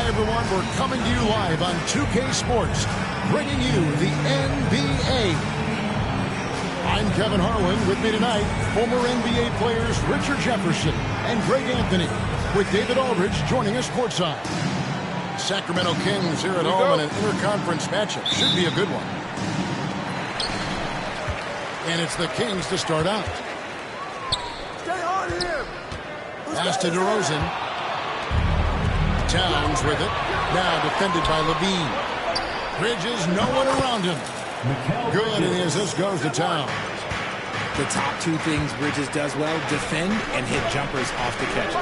everyone, we're coming to you live on 2K Sports, bringing you the NBA. I'm Kevin Harlan. With me tonight, former NBA players Richard Jefferson and Greg Anthony, with David Aldridge joining us courtside. Sacramento Kings here at home in an interconference matchup. Should be a good one. And it's the Kings to start out. Stay on him. Pass to DeRozan. Towns with it. Now defended by Levine. Bridges, no one around him. Good, and the assist goes to Towns. The top two things Bridges does well, defend and hit jumpers off the catch.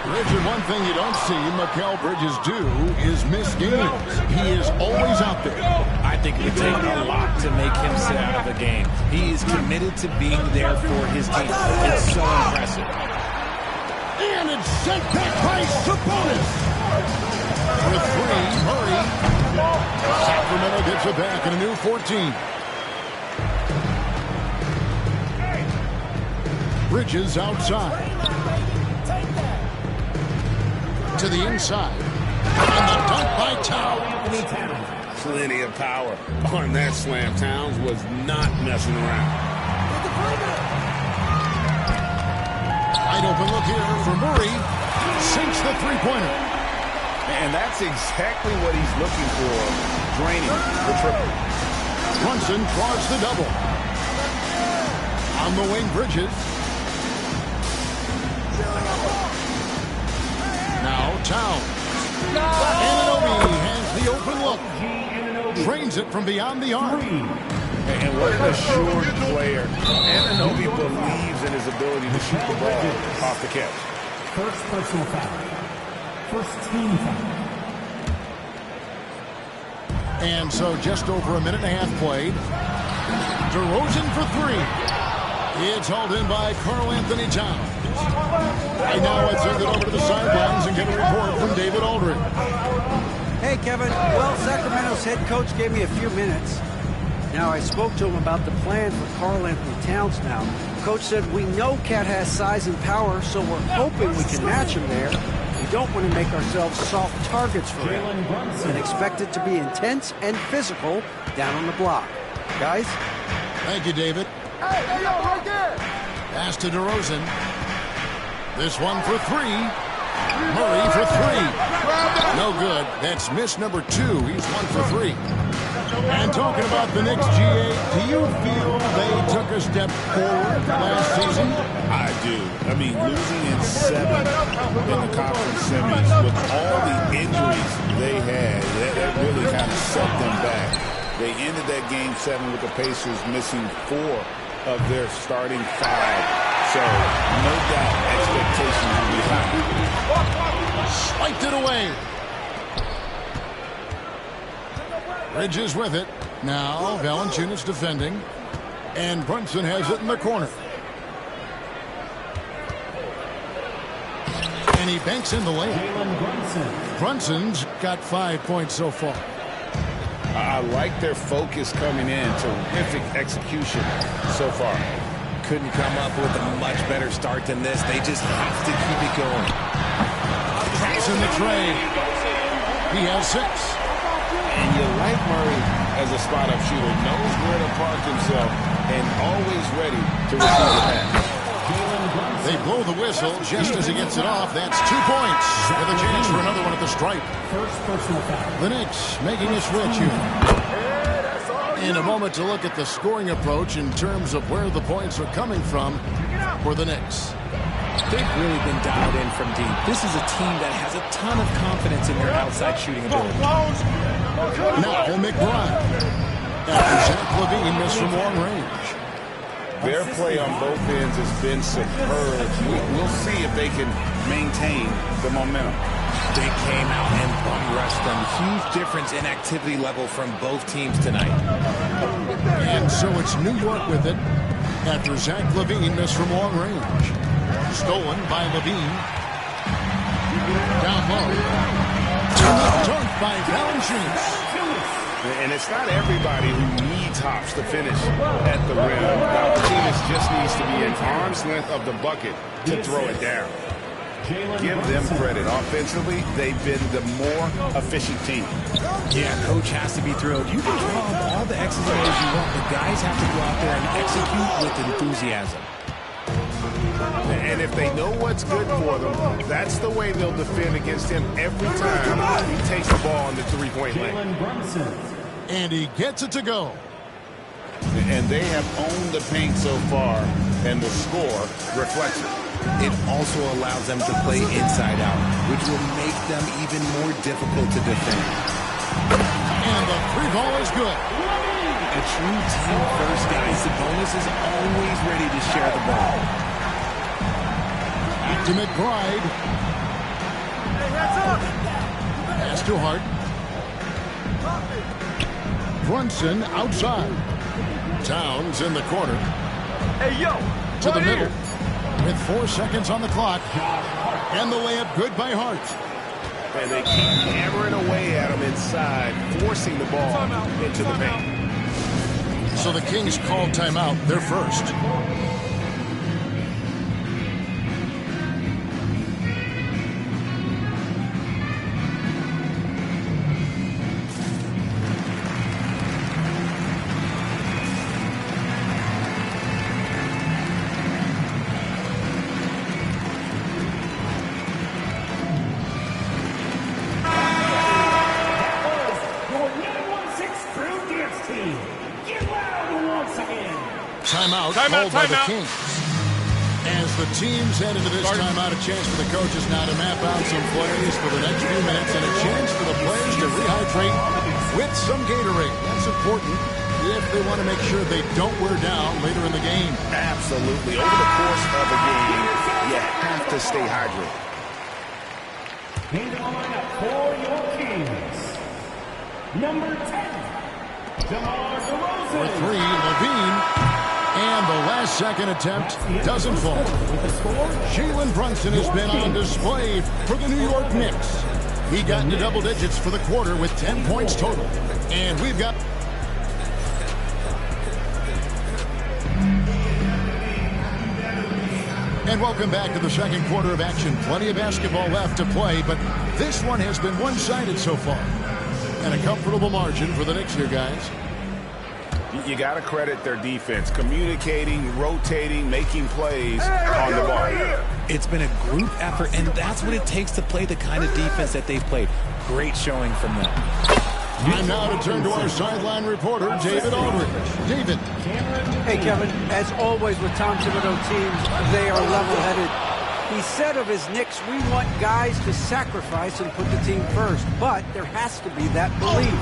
Richard, one thing you don't see Mikal Bridges do is miss games. He is always out there. I think it would take a lot to make him sit out of a game. He is committed to being there for his team. It's so impressive. And it's sent back by Sabonis. For three, Murray. Sacramento gets it back in a new 14. Bridges outside. To the inside. And the dunk by Towns. Plenty of power on that slam. Towns was not messing around. Wide open look here for Murray. Sinks the three-pointer. And that's exactly what he's looking for. Draining the triple. Brunson draws the double. On the wing, Bridges. Now Towns. Anunoby has the open look. Drains it from beyond the arc. And what an assured player. Anunoby believes in his ability to shoot the ball off the catch. First personal foul. First team foul. And so just over a minute and a half played. DeRozan for three. It's hauled in by Karl Anthony Towns. Right now, I'd send it over to the sidelines and get a report from David Aldridge. Hey, Kevin. Well, Sacramento's head coach gave me a few minutes. Now, I spoke to him about the plan for Karl Anthony Towns now. Coach said, we know Cat has size and power, so we're hoping we can match him there. We don't want to make ourselves soft targets for him. And expect it to be intense and physical down on the block. Guys? Thank you, David. Hey, yo, right there. Pass to DeRozan. This one for three. Murray for three. No good. That's miss number two. He's 1 for 3. And talking about the Knicks, GA, do you feel they took a step forward last season? I do. I mean, losing in 7 in the conference semis with all the injuries they had, that really kind of set them back. They ended that game 7 with the Pacers missing 4 of their starting 5. So, no doubt, expectations will be high. Swiped it away. Bridges with it. Now, Valanciunas defending. And Brunson has it in the corner. And he banks in the lane. Brunson's got 5 points so far. I like their focus coming in. Terrific execution so far. Couldn't come up with a much better start than this. They just have to keep it going. Drops in the tray. He has 6. And you like Murray as a spot-up shooter. Knows where to park himself and always ready to receive the pass. They blow the whistle just as he gets it off. That's 2 points with a chance for another one at the stripe. First personal foul. The Knicks making a switch here. In a moment to look at the scoring approach in terms of where the points are coming from for the Knicks. They've really been dialed in from deep. This is a team that has a ton of confidence in their outside shooting ability. Now McBride. After Zach LaVine missed from long range. Their play on both ends has been superb. We'll see if they can maintain the momentum. They came out and bum rushed them. Huge difference in activity level from both teams tonight. And so it's New York with it after Zach LaVine missed from long range. Stolen by LaVine. Down low. And the dunk by Valanciunas. And it's not everybody who needs hops to finish at the rim. Valanciunas just needs to be an arm's length of the bucket to throw it down. give them credit. Offensively, they've been the more efficient team. Yeah, coach has to be thrilled. You can draw up all the X's and O's you want, but guys have to go out there and execute with enthusiasm. And if they know what's good for them, that's the way they'll defend against him every time he takes the ball in the three-point lane. And he gets it to go. And they have owned the paint so far, and the score reflects it. It also allows them to play inside out, which will make them even more difficult to defend. And the three ball is good. A true team first, guys. The bonus is always ready to share the ball. Back to McBride. Pass to Hart. Brunson outside. Towns in the corner. Hey, yo. To the middle. With 4 seconds on the clock. And the layup good by Hart. And they keep hammering away at him inside, forcing the ball into the paint. So the Kings call timeout. They're first. Timeout called by the Kings. As the teams head into this timeout, a chance for the coaches now to map out some plays for the next few minutes and a chance for the players to rehydrate with some Gatorade. That's important if they want to make sure they don't wear down later in the game. Absolutely. Over the course of a game, you have to stay hydrated. In the lineup for your Kings, number 10, DeMar DeRozan. For three, Levine. And the last second attempt doesn't fall. Jalen Brunson has been on display for the New York Knicks. He got into double digits for the quarter with 10 points total. And we've got... And welcome back to the second quarter of action. Plenty of basketball left to play, but this one has been one-sided so far. And a comfortable margin for the Knicks here, guys. You got to credit their defense, communicating, rotating, making plays on the ball. It's been a group effort, and that's what it takes to play the kind of defense that they've played. Great showing from them. Time now to turn to our sideline reporter, David Aldridge. David. Hey, Kevin, as always with Tom Thibodeau teams, they are level-headed. He said of his Knicks, we want guys to sacrifice and put the team first, but there has to be that belief.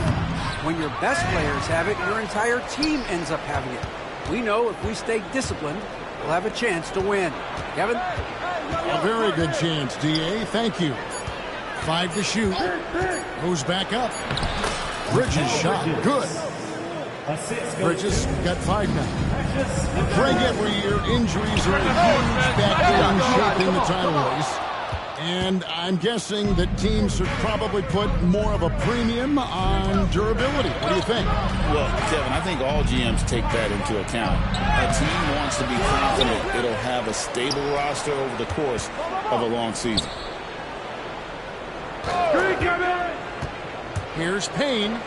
When your best players have it, your entire team ends up having it. We know if we stay disciplined, we'll have a chance to win. Kevin? A very good chance, D.A. Thank you. 5 to shoot. Goes back up. Bridges shot. Good. Bridges got 5 now. Greg, every year, injuries are a huge factor in shaping the title race. And I'm guessing that teams should probably put more of a premium on durability. What do you think? Well, Kevin, I think all GMs take that into account. A team wants to be confident it'll have a stable roster over the course of a long season. Here's Payne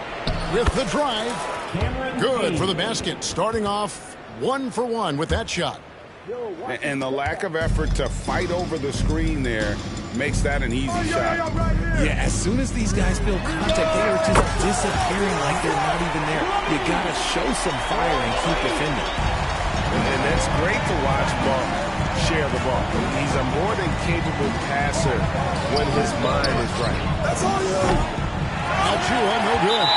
with the drive. Good for the basket. Starting off 1 for 1 with that shot. And the lack of effort to fight over the screen there makes that an easy shot. Yeah, as soon as these guys feel contact, they are just disappearing like they're not even there. You got to show some fire and keep defending. And that's great to watch Mark share the ball. He's a more than capable passer when his mind is right. That's all you. Achua, no good.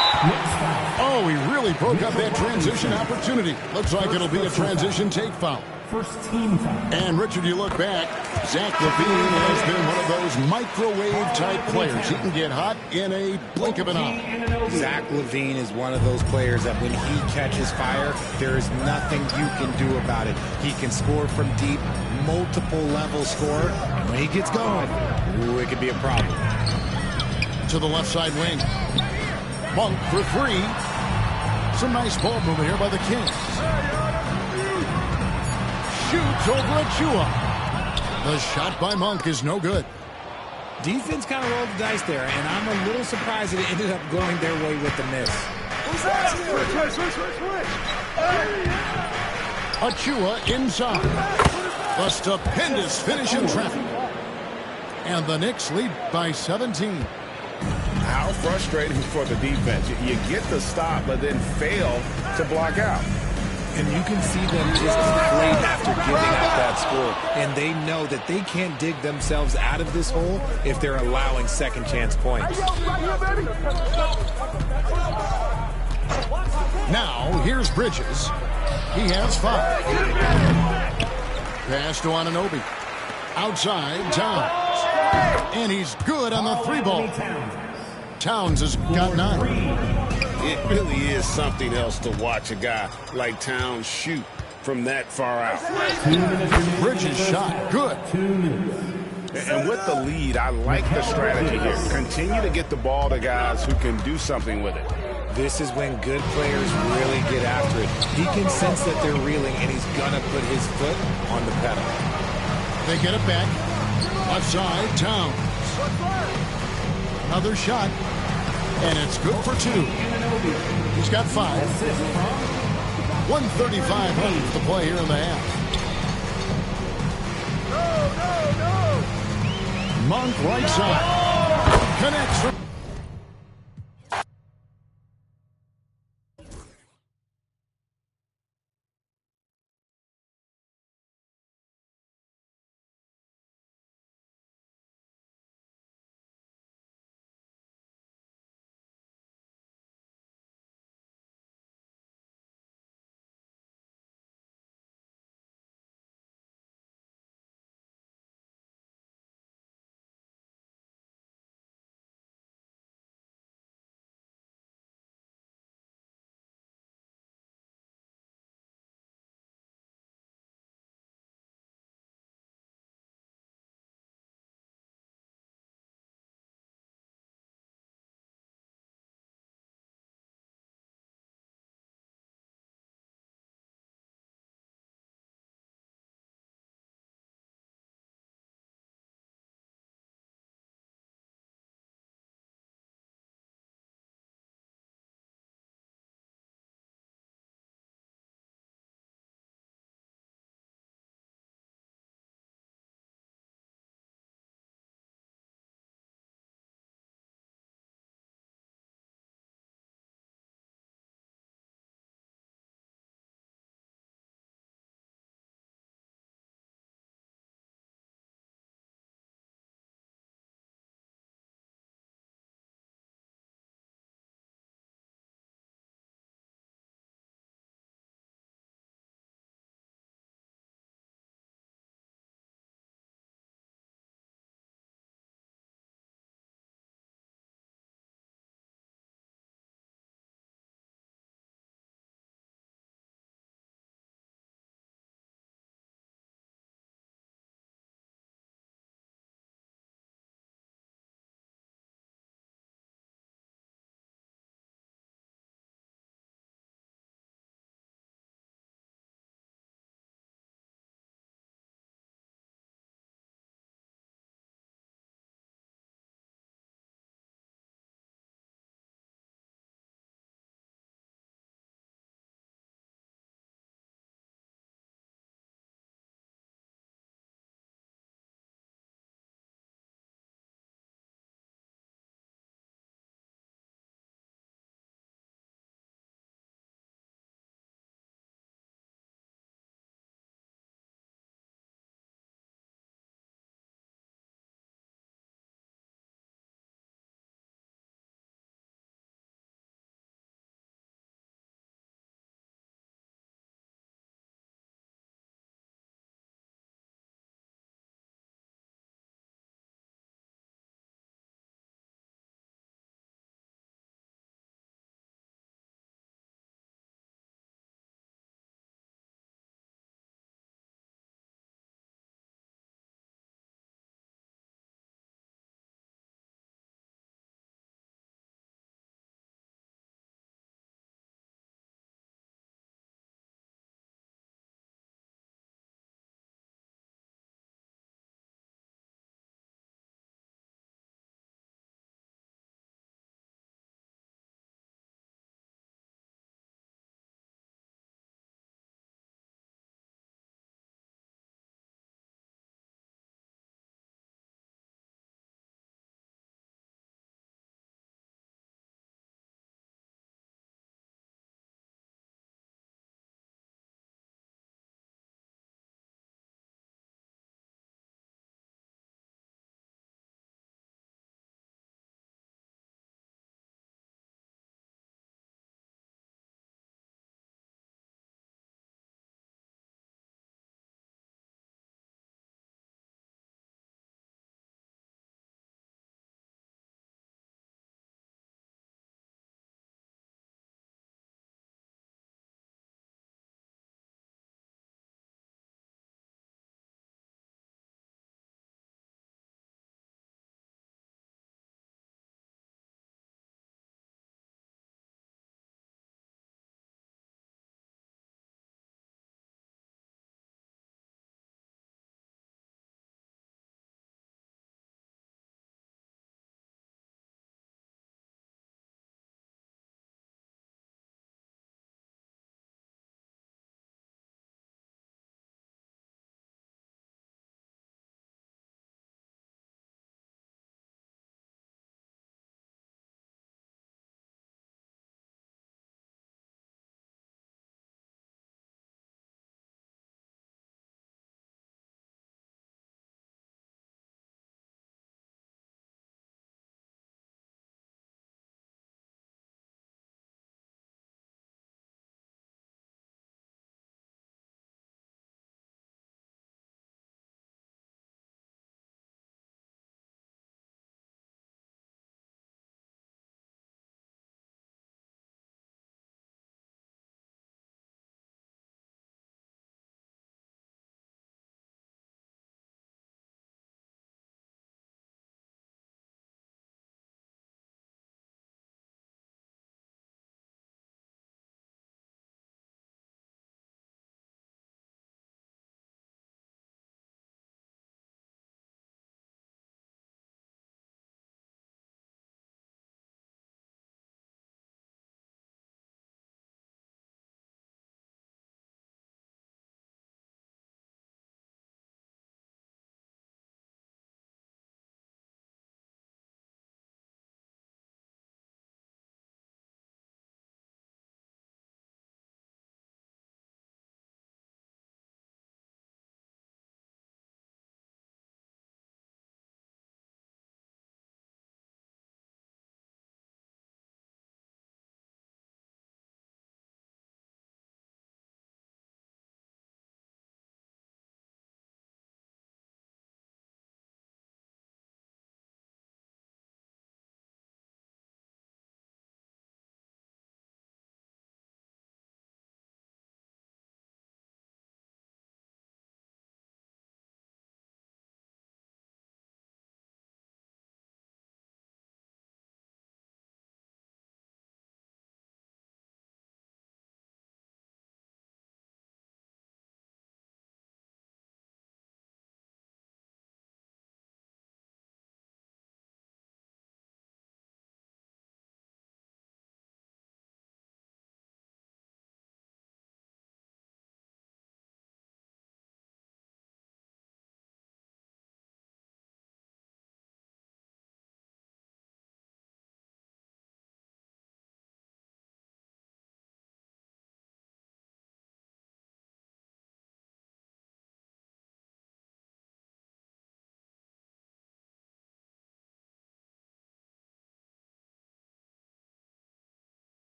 Oh, he really broke up that transition opportunity. Looks like it'll be a transition take foul. First team foul. And, Richard, you look back, Zach LaVine has been one of those microwave-type players. He can get hot in a blink of an eye. Zach LaVine is one of those players that when he catches fire, there is nothing you can do about it. He can score from deep, multiple-level score. And when he gets going, ooh, it could be a problem. To the left side wing. Monk for 3. Some nice ball movement here by the Kings. Shoots over Achua. The shot by Monk is no good. Defense kind of rolled the dice there, and I'm a little surprised that it ended up going their way with the miss. Achua inside. A stupendous finish in traffic. And the Knicks lead by 17. How frustrating for the defense. You get the stop, but then fail to block out. And you can see them just deflate after giving up that score. And they know that they can't dig themselves out of this hole if they're allowing second chance points. Now, here's Bridges. He has 5. Pass to Anunoby. Outside, Towns. And he's good on the 3-ball. Towns has got 9. It really is something else to watch a guy like Towns shoot from that far out. Bridges shot. Good. And with the lead, I like the strategy here. Continue to get the ball to guys who can do something with it. This is when good players really get after it. He can sense that they're reeling, and he's going to put his foot on the pedal. They get it back. Left side, Towns. Another shot. And it's good for 2. He's got 5. 135 left to play here in the half. Monk right side. Connects.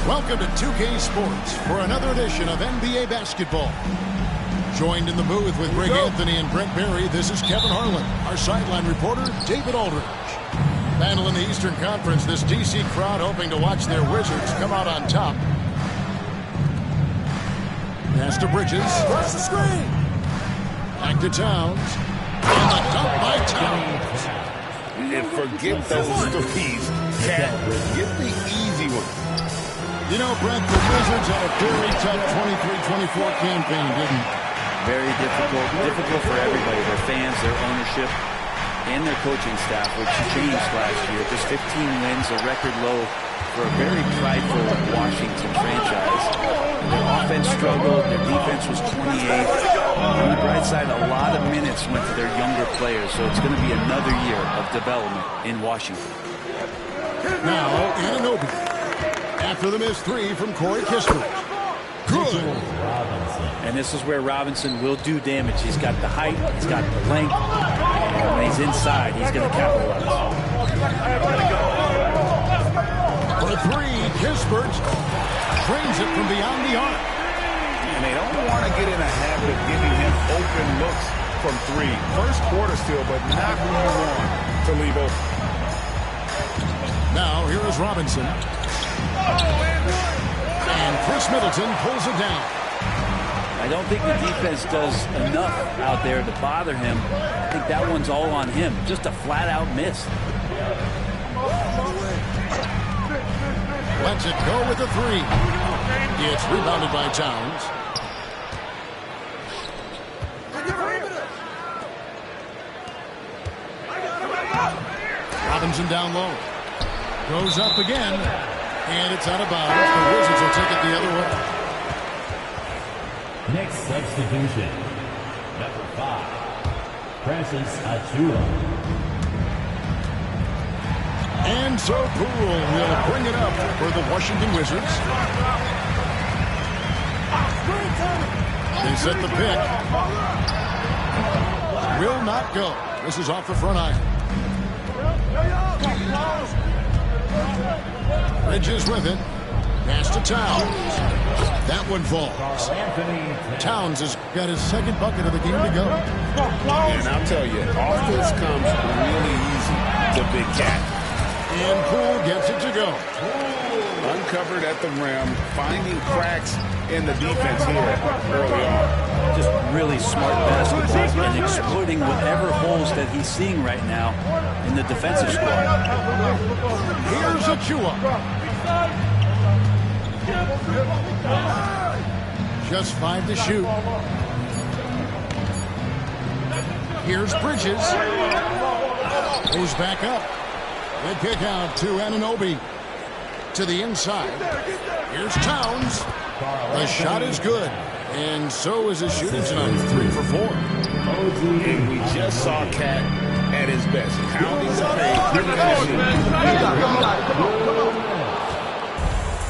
Welcome to 2K Sports for another edition of NBA basketball. Joined in the booth with Greg Anthony and Brent Berry, this is Kevin Harlan. Our sideline reporter, David Aldridge. Battle in the Eastern Conference, this DC crowd hoping to watch their Wizards come out on top. Pass to Bridges. Across the screen. Back to Towns. And the dunk by Towns. And forget those threes. Cat, get the easy one. You know, Brent, the Wizards had a very tough 23-24 campaign, didn't they? Very difficult for everybody, their fans, their ownership, and their coaching staff, which changed last year. Just 15 wins, a record low for a very prideful Washington franchise. Their offense struggled, their defense was 28th. On the bright side, a lot of minutes went to their younger players, so it's going to be another year of development in Washington. Now, Anunoby. After the missed three from Corey Kispert. Good. And this is where Robinson will do damage. He's got the height, he's got the length, and when he's inside, he's going to capitalize. For three, Kispert trains it from beyond the arc. And they don't want to get in a habit of giving him open looks from three. First quarter still, but not who you want to leave open. Now, here is Robinson. And Chris Middleton pulls it down. I don't think the defense does enough out there to bother him. I think that one's all on him. Just a flat-out miss. Lets it go with the three. It's rebounded by Towns. Robinson down low. Goes up again. And it's out of bounds. The Wizards will take it the other way. Next substitution, number 5, Francis Achiuwa. And so Poole will bring it up for the Washington Wizards. They set the pick. Will not go. This is off the front iron. Bridges with it. Pass to Towns. That one falls. Towns has got his second bucket of the game to go. And I'll tell you, offense comes really easy to Big Cat. And Poole gets it to go. Uncovered at the rim, finding cracks in the defense here early on. Just really smart basketball and exploiting whatever holes that he's seeing right now in the defensive squad. Here's Achiuwa. Just 5 to shoot. Here's Bridges. Goes back up. Good kick out to Anunoby. To the inside. Here's Towns. The shot is good. And so is his shooting tonight. 3 for 4. And we just saw Cat at his best. Pounding the paint.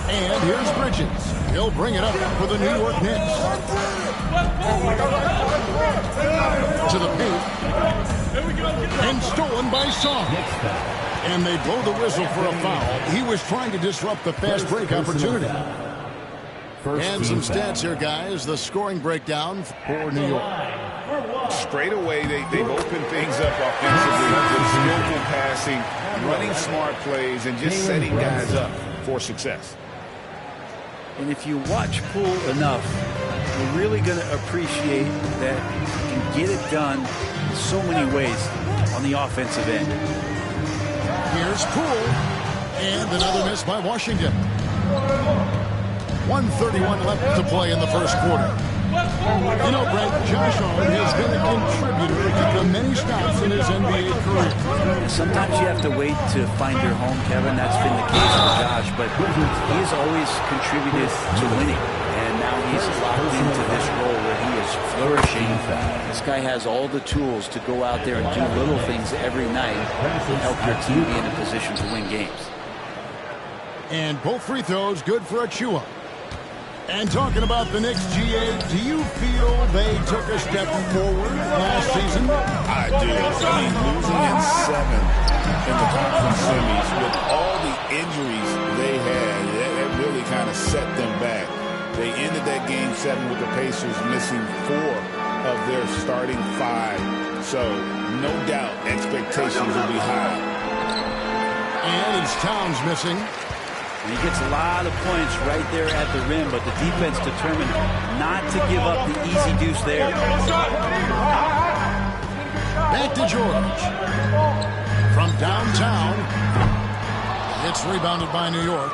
And here's Bridges. He'll bring it up for the New York Knicks. To the paint. And stolen by Song. And they blow the whistle for a foul. He was trying to disrupt the fast break opportunity. And some stats here, guys. The scoring breakdown for New York. Straight away, they've opened things up offensively with skillful passing, running smart plays, and just setting guys up for success. And if you watch Poole enough, you're really going to appreciate that he can get it done in so many ways on the offensive end. Here's Poole. And another miss by Washington. 1:31 left to play in the first quarter. You know, Brent, Josh Hart has been a contributor to the many stops in his NBA career. Sometimes you have to wait to find your home, Kevin. That's been the case for Josh, but he's always contributed to winning. And now he's locked into this role where he is flourishing. This guy has all the tools to go out there and do little things every night to help your team be in a position to win games. And both free throws good for Achiuwa. And talking about the Knicks, GA, do you feel they took a step forward last season? I do. I mean, losing in 7 in the conference semis with all the injuries they had, that really kind of 7 with the Pacers missing 4 of their starting 5. So no doubt expectations will be high. And it's Towns missing. And he gets a lot of points right there at the rim, but the defense determined not to give up the easy deuce there. Back to George. From downtown. It's rebounded by New York.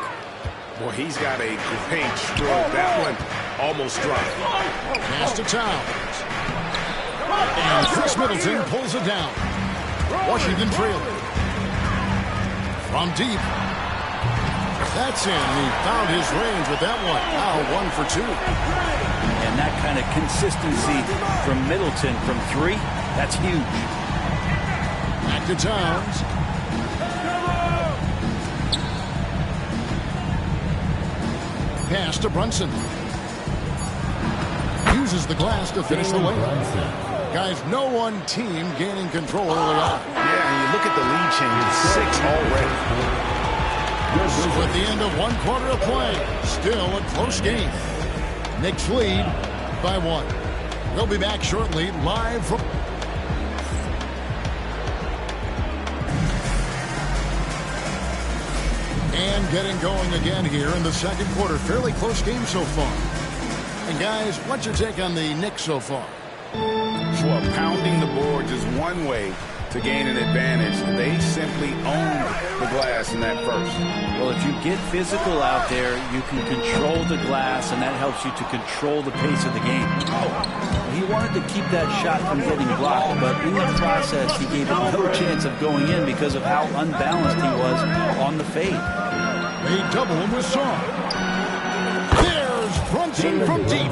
Boy, he's got a great stroke. That one almost dropped. Pass to Towns. And Chris Middleton pulls it down. Washington trailing. From deep. That's in. He found his range with that one. Now 1 for 2. And that kind of consistency from Middleton from 3, that's huge. Back to Towns. Pass to Brunson. Uses the glass to finish the layup. Guys, no one team gaining control early on. Yeah, and you look at the lead change, 6 already. With the end of 1 quarter of play, still a close game. Knicks lead by 1. We'll be back shortly, live from... And getting going again here in the second quarter. Fairly close game so far. And guys, what's your take on the Knicks so far? Well, pounding the boards is one way to gain an advantage. They simply owned the glass in that first. Well, if you get physical out there, you can control the glass, and that helps you to control the pace of the game. He wanted to keep that shot from getting blocked, but in the process, he gave it no chance of going in because of how unbalanced he was on the fade. They double him with Saw. There's Brunson from deep.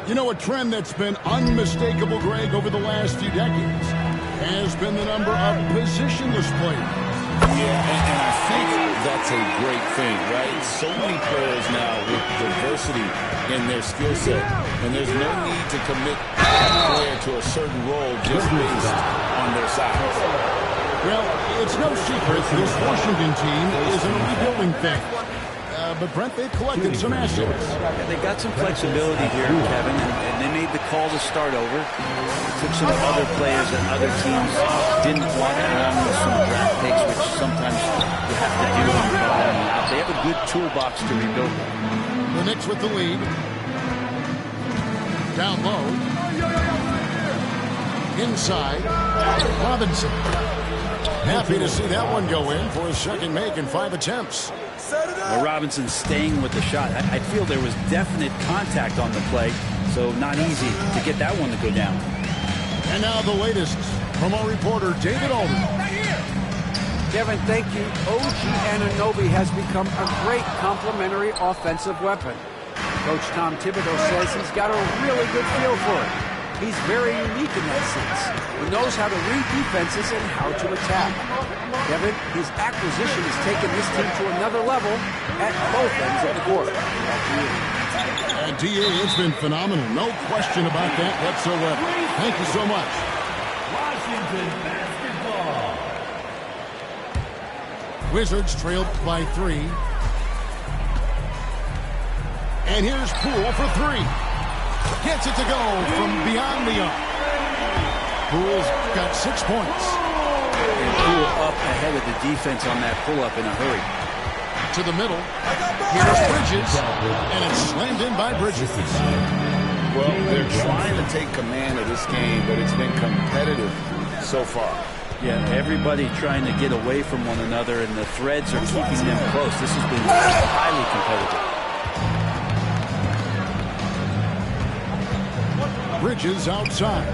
You know, a trend that's been unmistakable, Greg, over the last few decades has been the number of positionless players. Yeah, and I think that's a great thing, right? So many players now with diversity in their skill set, and there's no need to commit a player to a certain role just based on their size. Well, it's no secret this Washington team is in a rebuilding phase. But, Brent, they've collected some assets. Yeah, they got some flexibility here, Kevin, and they made the call to start over. They took some other players that other teams didn't want, along with some draft picks, which sometimes you have to do when you're balling out. They have a good toolbox to rebuild. The Knicks with the lead. Down low. Inside. Robinson. Happy to see that one go in for his second make in 5 attempts. Well, Robinson staying with the shot. I feel there was definite contact on the play, so not easy to get that one to go down. And now the latest from our reporter, David Alden. Kevin, thank you. OG Anunoby has become a great complementary offensive weapon. Coach Tom Thibodeau says he's got a really good feel for it. He's very unique in that sense. He knows how to read defenses and how to attack. Kevin, his acquisition has taken this team to another level at both ends of the court. Back to you. And D.A., it's been phenomenal. No question about that whatsoever. Thank you so much. Washington basketball. Wizards trailed by 3. And here's Poole for 3. Gets it to go from beyond the arc. Poole's got 6 points. And Poole up ahead of the defense on that pull-up in a hurry. To the middle. Here's Bridges. And it's slammed in by Bridges. Well, they're trying to take command of this game, but it's been competitive so far. Yeah, everybody trying to get away from one another, and the threads are keeping them close. This has been highly competitive. Bridges outside.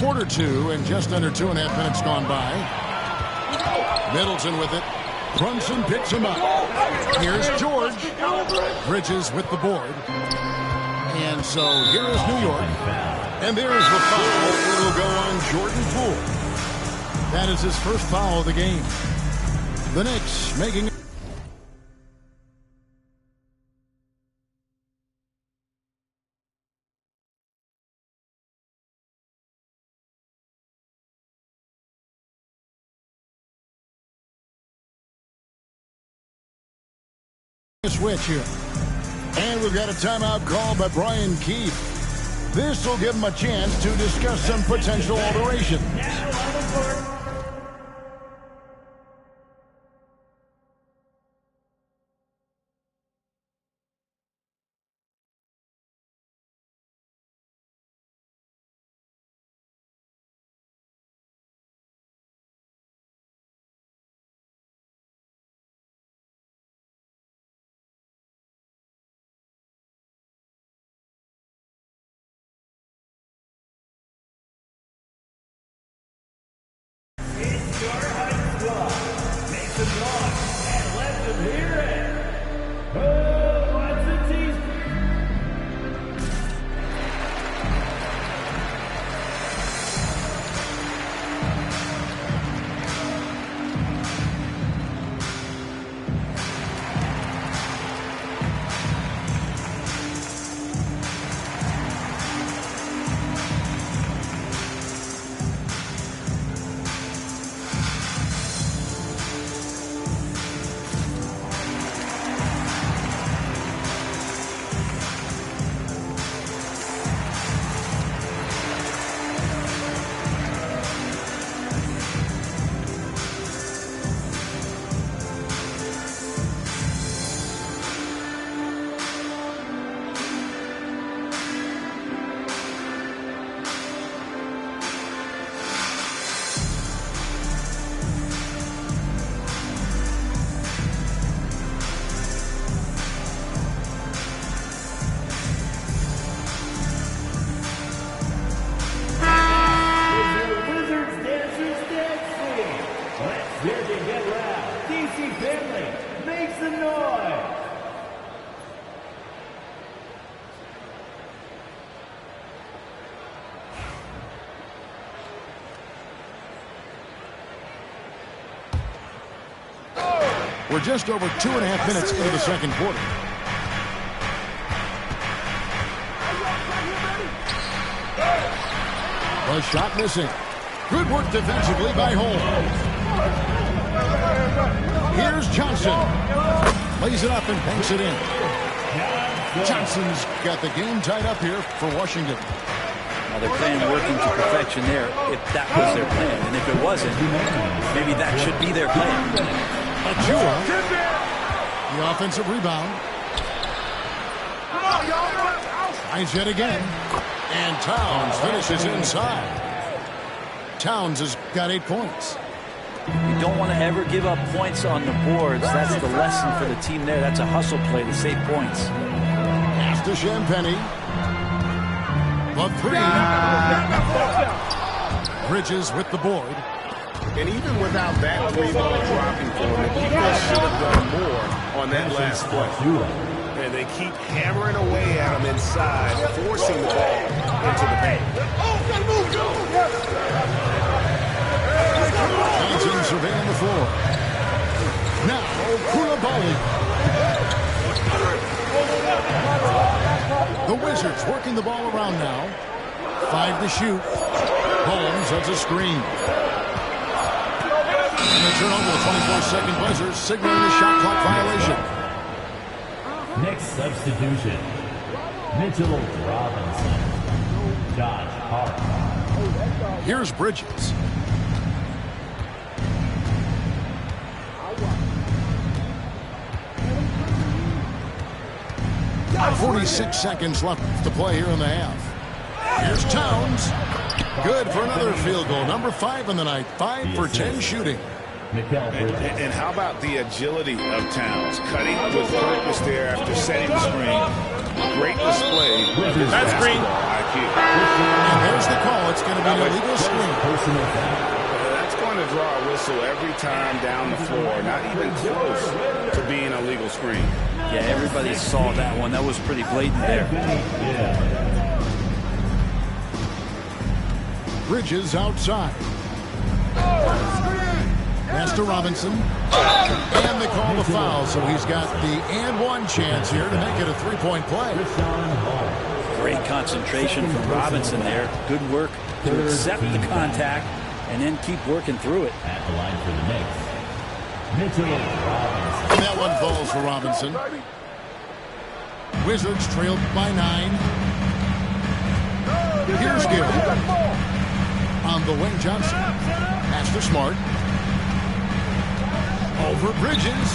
4-2 and just under 2.5 minutes gone by. Middleton with it. Brunson picks him up. Here's George. Bridges with the board. And so here is New York. And there's the foul. It'll go on Jordan Poole. That is his first foul of the game. The Knicks making Switch here. And we've got a timeout called by Brian Keefe. This will give him a chance to discuss some potential alterations. We're just over 2.5 minutes into the second quarter. The shot missing. Good work defensively by Holmes. Here's Johnson. Lays it up and banks it in. Johnson's got the game tied up here for Washington. Now they're playing working to perfection there, if that was their plan. And if it wasn't, maybe that should be their plan. Achua, the offensive rebound. Tries yet again. And Towns finishes inside. Towns has got 8 points. You don't want to ever give up points on the boards. That's the lesson for the team there. That's a hustle play to save points. Pass to Champagny. The three. Bridges with the board. And even without that three-ball dropping for him, the defense should have done more on that last play. And they keep hammering away at him inside, forcing the ball into the paint. Johnson surveying the floor. Now, Koulibaly. The Wizards working the ball around now. 5 to shoot. Holmes has a screen. And a turnover, the 24-second buzzer, signaling a shot clock violation. Next substitution, Mitchell Robinson, Josh Hart. Here's Bridges. Got 46 seconds left to play here in the half. Here's Towns. Good for another field goal. Number 5 in the night. 5 for 10 shooting. And how about the agility of Towns? Cutting with purpose there after setting the screen. Great display of his basketball IQ. And there's the call. It's going to be an illegal screen. That's going to draw a whistle every time down the floor. Not even close to being a legal screen. Yeah, everybody saw that one. That was pretty blatant there. Bridges outside. Pass to Robinson. And they call the foul, so he's got the and one chance here to make it a three-point play. Great concentration from Robinson there. Good work to accept the contact and then keep working through it. At the line for the Knicks, Mitchell Robinson. And that one falls for Robinson. Wizards trailed by 9. Here's Gill. On the wing, Johnson. Pass to Smart. Over Bridges.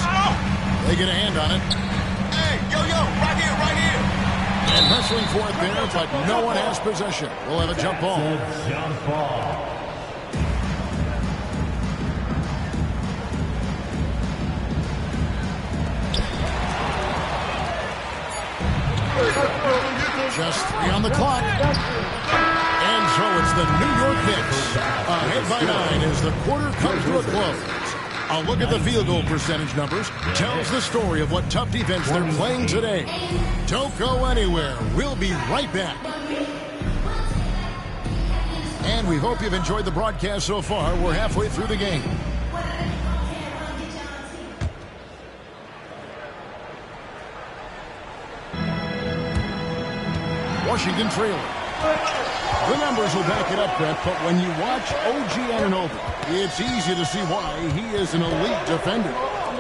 They get a hand on it. Hey, yo, right here, right here. And wrestling for it there, but no one has possession. We'll have a jump ball. Jump ball. Just 3 on the clock. And so it's the New York Knicks ahead by 9 as the quarter comes to a close. A look at the field goal percentage numbers tells the story of what tough defense they're playing today. Don't go anywhere. We'll be right back. And we hope you've enjoyed the broadcast so far. We're halfway through the game. Washington trailing. The numbers will back it up, Brett, but when you watch OG Anunoby, it's easy to see why he is an elite defender.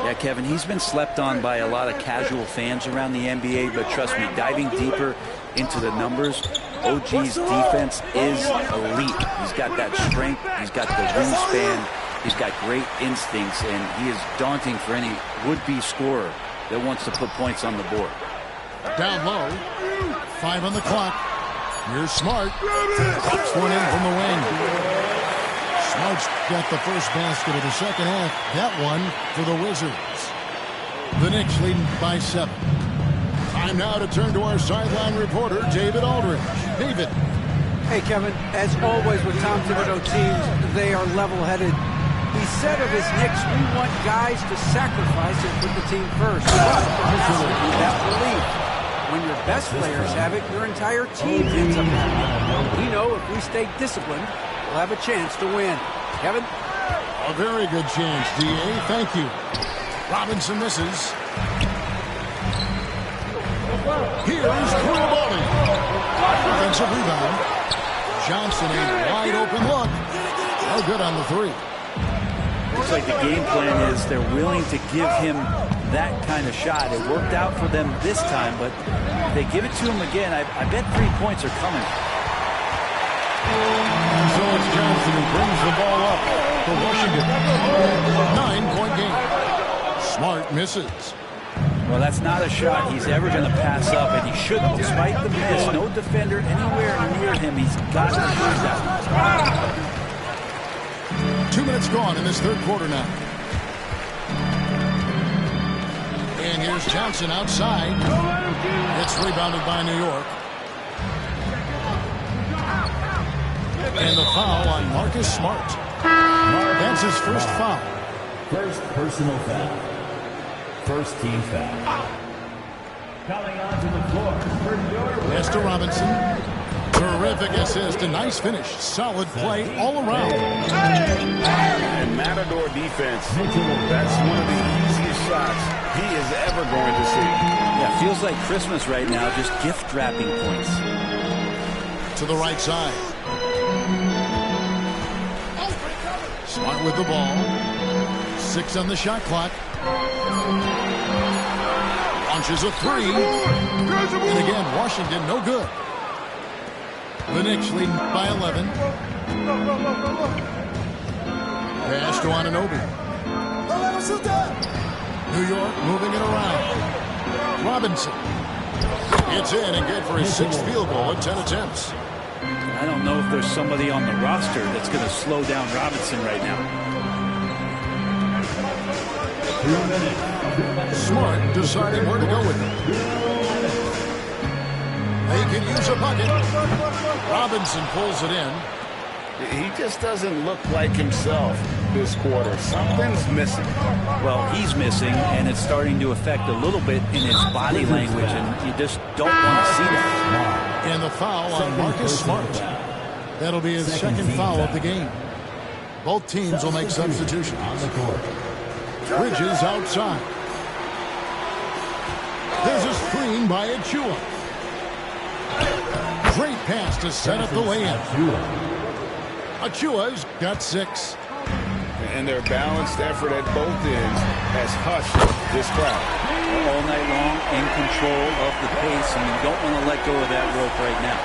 Yeah, Kevin, he's been slept on by a lot of casual fans around the NBA, but trust me, diving deeper into the numbers, OG's defense is elite. He's got that strength, he's got the wingspan, he's got great instincts, and he is daunting for any would-be scorer that wants to put points on the board. Down low, 5 on the clock. Here's Smart. Pops one in from the wing. Smart's got the first basket of the second half. That one for the Wizards. The Knicks leading by 7. Time now to turn to our sideline reporter, David Aldridge. David. Hey, Kevin, as always with Tom Thibodeau teams, they are level-headed. He said of his Knicks, we want guys to sacrifice and put the team first. But it has to be that belief. When your best players have it, your entire team ends up having it. We know if we stay disciplined, we'll have a chance to win. Kevin? A very good chance, D.A. Thank you. Robinson misses. Here's Koulibaly. Offensive rebound. Johnson, a wide open look. No good on the 3. Looks like the game plan is they're willing to give him that kind of shot. It worked out for them this time, but if they give it to him again, I bet 3 points are coming. So it's Johnson who brings the ball up for Washington. 9-point game. Smart misses. Well, that's not a shot he's ever going to pass up, and he shouldn't. Despite the miss, no defender anywhere near him. He's got to shoot that. 2 minutes gone in this third quarter now. And here's Johnson outside. It's rebounded by New York. And the foul on Marcus Smart. That's his first foul. First personal foul. First team foul. Coming onto the floor for your Pass to Robinson. Terrific assist, a nice finish. Solid play all around. And Matador defense, that's one of the easiest shots he is ever going to see. Yeah, feels like Christmas right now, just gift wrapping points. To the right side. Smart with the ball. 6 on the shot clock. Launches a 3. And again, Washington no good. The Knicks leading by 11. Pass to Anunoby. New York moving it around. Robinson. It's in and good for his 6th field goal in 10 attempts. I don't know if there's somebody on the roster that's going to slow down Robinson right now. 2 minutes. Smart deciding where to go with it. They can use a bucket. Robinson pulls it in. He just doesn't look like himself this quarter. Something's missing. Well, he's missing, and it's starting to affect a little bit in his body language, and you just don't want to see that. And the foul on Marcus Smart. That'll be his second foul of the game. Both teams will make substitutions. Bridges outside. There's a screen by Achua. Great pass to set up the lay-in. Achua's got 6. and their balanced effort at both ends has hushed this crowd. All night long, in control of the pace, and you don't want to let go of that rope right now.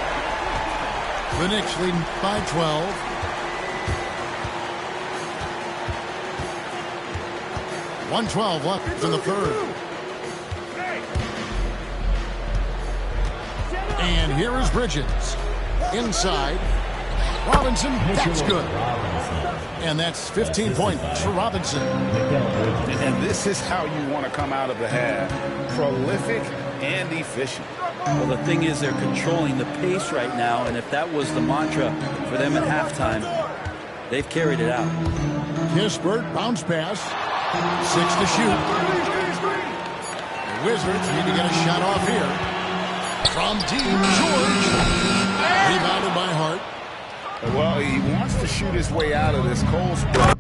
The Knicks leading by 12. .112 left in the third. And here is Bridges. Inside. Robinson, that's good. And that's 15 points for Robinson. And this is how you want to come out of the half. Prolific and efficient. Well, the thing is, they're controlling the pace right now, and if that was the mantra for them at halftime, they've carried it out. Kispert, bounce pass. 6 to shoot. The Wizards need to get a shot off here. From deep, George. Rebounded by Hart. Well, he wants to shoot his way out of this cold spot.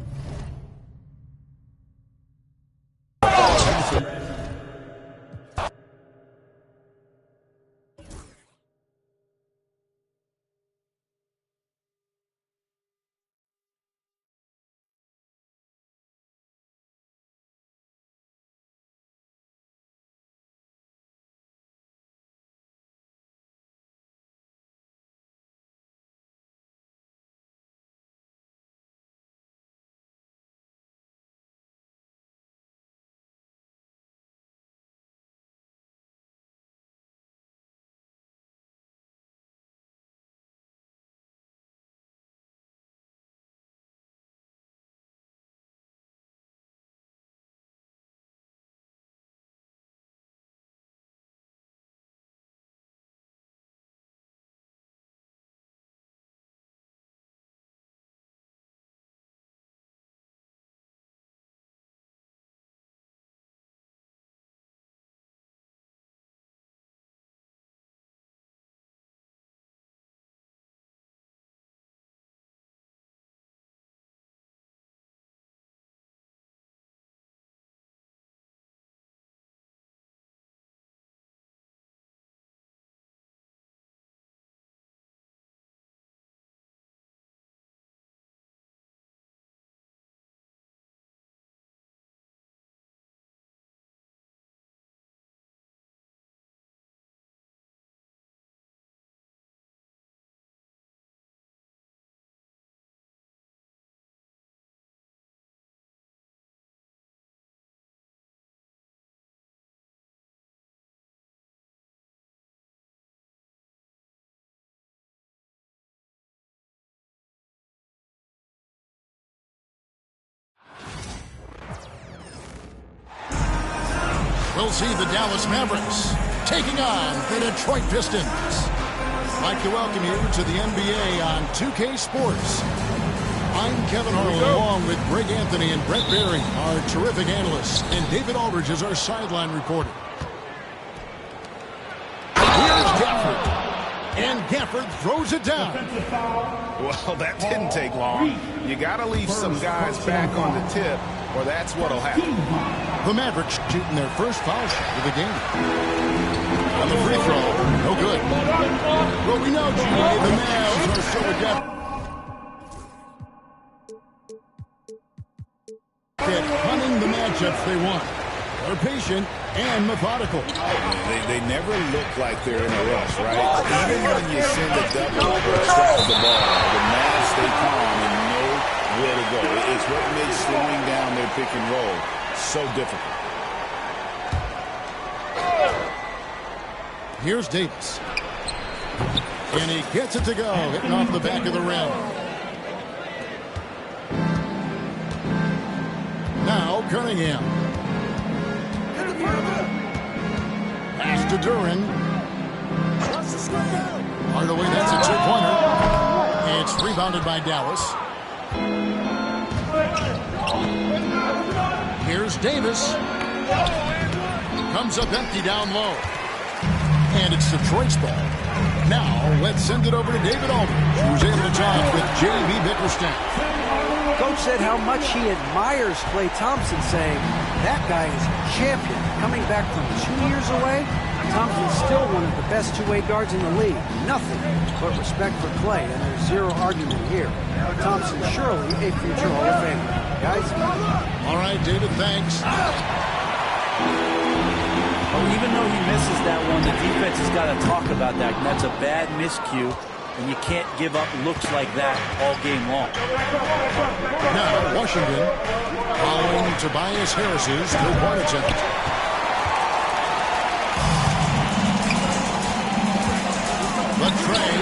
We'll see the Dallas Mavericks taking on the Detroit Pistons. I'd like to welcome you to the NBA on 2K Sports. I'm Kevin Harlan, along with Greg Anthony and Brett Berry, our terrific analysts, and David Aldridge is our sideline reporter. Here's Gafford. And Gafford throws it down. Well, that didn't take long. You got to leave some guys back on the tip, or that's what'll happen. The Mavericks shooting their first foul shot of the game. On the free throw, no good. Well, we know, G.A., the Mavs are so adept at hunting the matchups they want. They're patient and methodical. They never look like they're in a rush, right? Even when you send a double or trap the ball, the Mavs stay calm and know where to go. It's what makes slowing down their pick and roll so difficult. Here's Davis. And he gets it to go, hitting off the back of the rim. Now Cunningham. Pass to Duran. Hardaway, that's a two-pointer. It's rebounded by Dallas. Here's Davis. Comes up empty down low. And it's Detroit's ball. Now, let's send it over to David Aldridge, who's able to talk with J.B. Bickerstaff. Coach said how much he admires Klay Thompson, saying that guy is a champion. Coming back from 2 years away, Thompson's still one of the best two-way guards in the league. Nothing but respect for Clay, and there's zero argument here. Thompson surely a future Hall of Famer. Guys? All right, David, thanks. Oh, even though he misses that one, the defense has got to talk about that. And that's a bad miscue, and you can't give up looks like that all game long. Now, Washington following Tobias Harris's three-point attempt. The tray.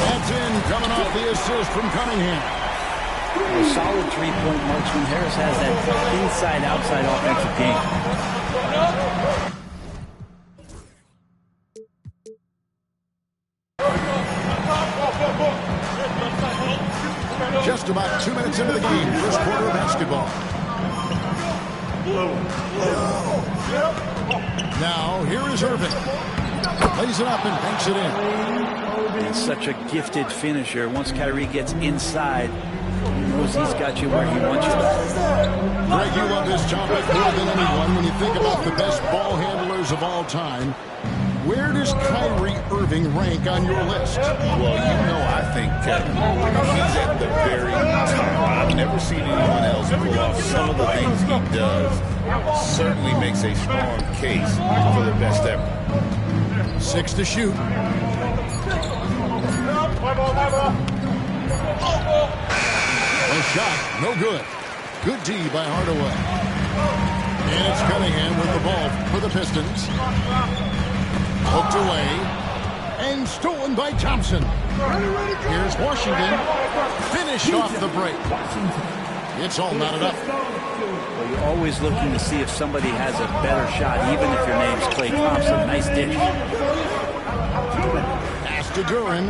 That's in, coming off the assist from Cunningham. A solid three-point marksman. Harris has that inside-outside offensive game. Just about 2 minutes into the game, first quarter of basketball. Now, here is Irving. Plays it up and banks it in. He's such a gifted finisher. Once Kyrie gets inside, he knows he's got you where he wants you. Greg, you love this topic more than anyone when you think about the best ball handlers of all time. Where does Kyrie Irving rank on your list? Well, I think he's at the very top. I've never seen anyone else pull off some of the things he does. Certainly makes a strong case for the best ever. 6 to shoot. A shot, no good. Good D by Hardaway. And it's Cunningham with the ball for the Pistons. Hooked away. And stolen by Thompson. Here's Washington. Finished off the break. It's all knotted up. Well, you're always looking to see if somebody has a better shot, even if your name's Klay Thompson. Nice dish. Pass to Duran.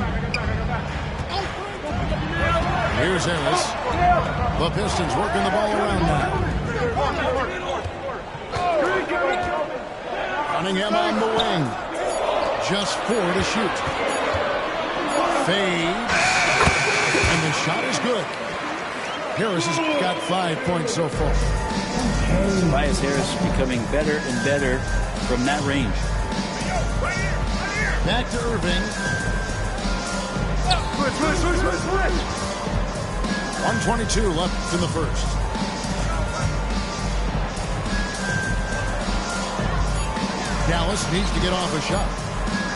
Here's Harris. The Pistons working the ball around now. Cunningham on the wing. Just 4 to shoot. Fades. And the shot is good. Harris has got 5 points so far. Tobias Harris becoming better and better from that range. Back to Irving. 1:22 left in the first. Dallas needs to get off a shot.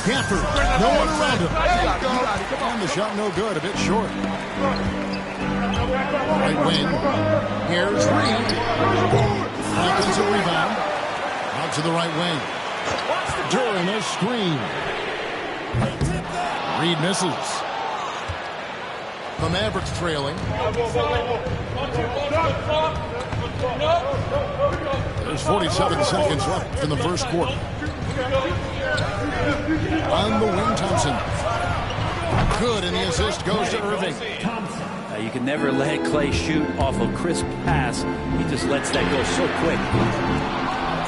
Gafford, no one around him. And the shot no good, a bit short. Right wing. Here's Reed. Offensive rebound. Out to the right wing. Duran a screen. Reed misses. The Mavericks trailing. There's 47 seconds left in the first quarter. On the wing, Thompson. Good, and the assist goes to Irving. You can never let Klay shoot off a crisp pass. He just lets that go so quick.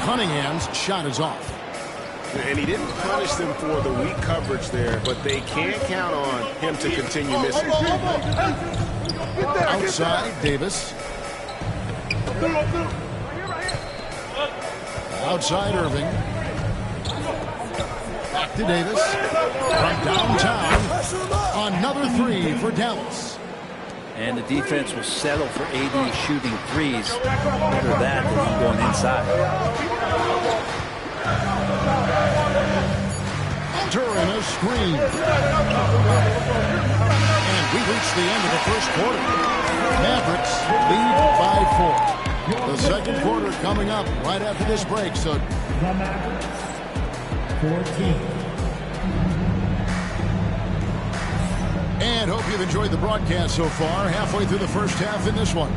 Cunningham's shot is off. And he didn't punish them for the weak coverage there, but they can't count on him to continue missing. Outside, Davis. Outside, Irving. Back to Davis. From downtown, another three for Dallas. And the defense will settle for AD shooting threes. Better that than him going inside. Duran a screen. And we reach the end of the first quarter. Mavericks lead by 4. The second quarter coming up right after this break. So The Mavericks, 14. And hope you've enjoyed the broadcast so far. Halfway through the first half in this one.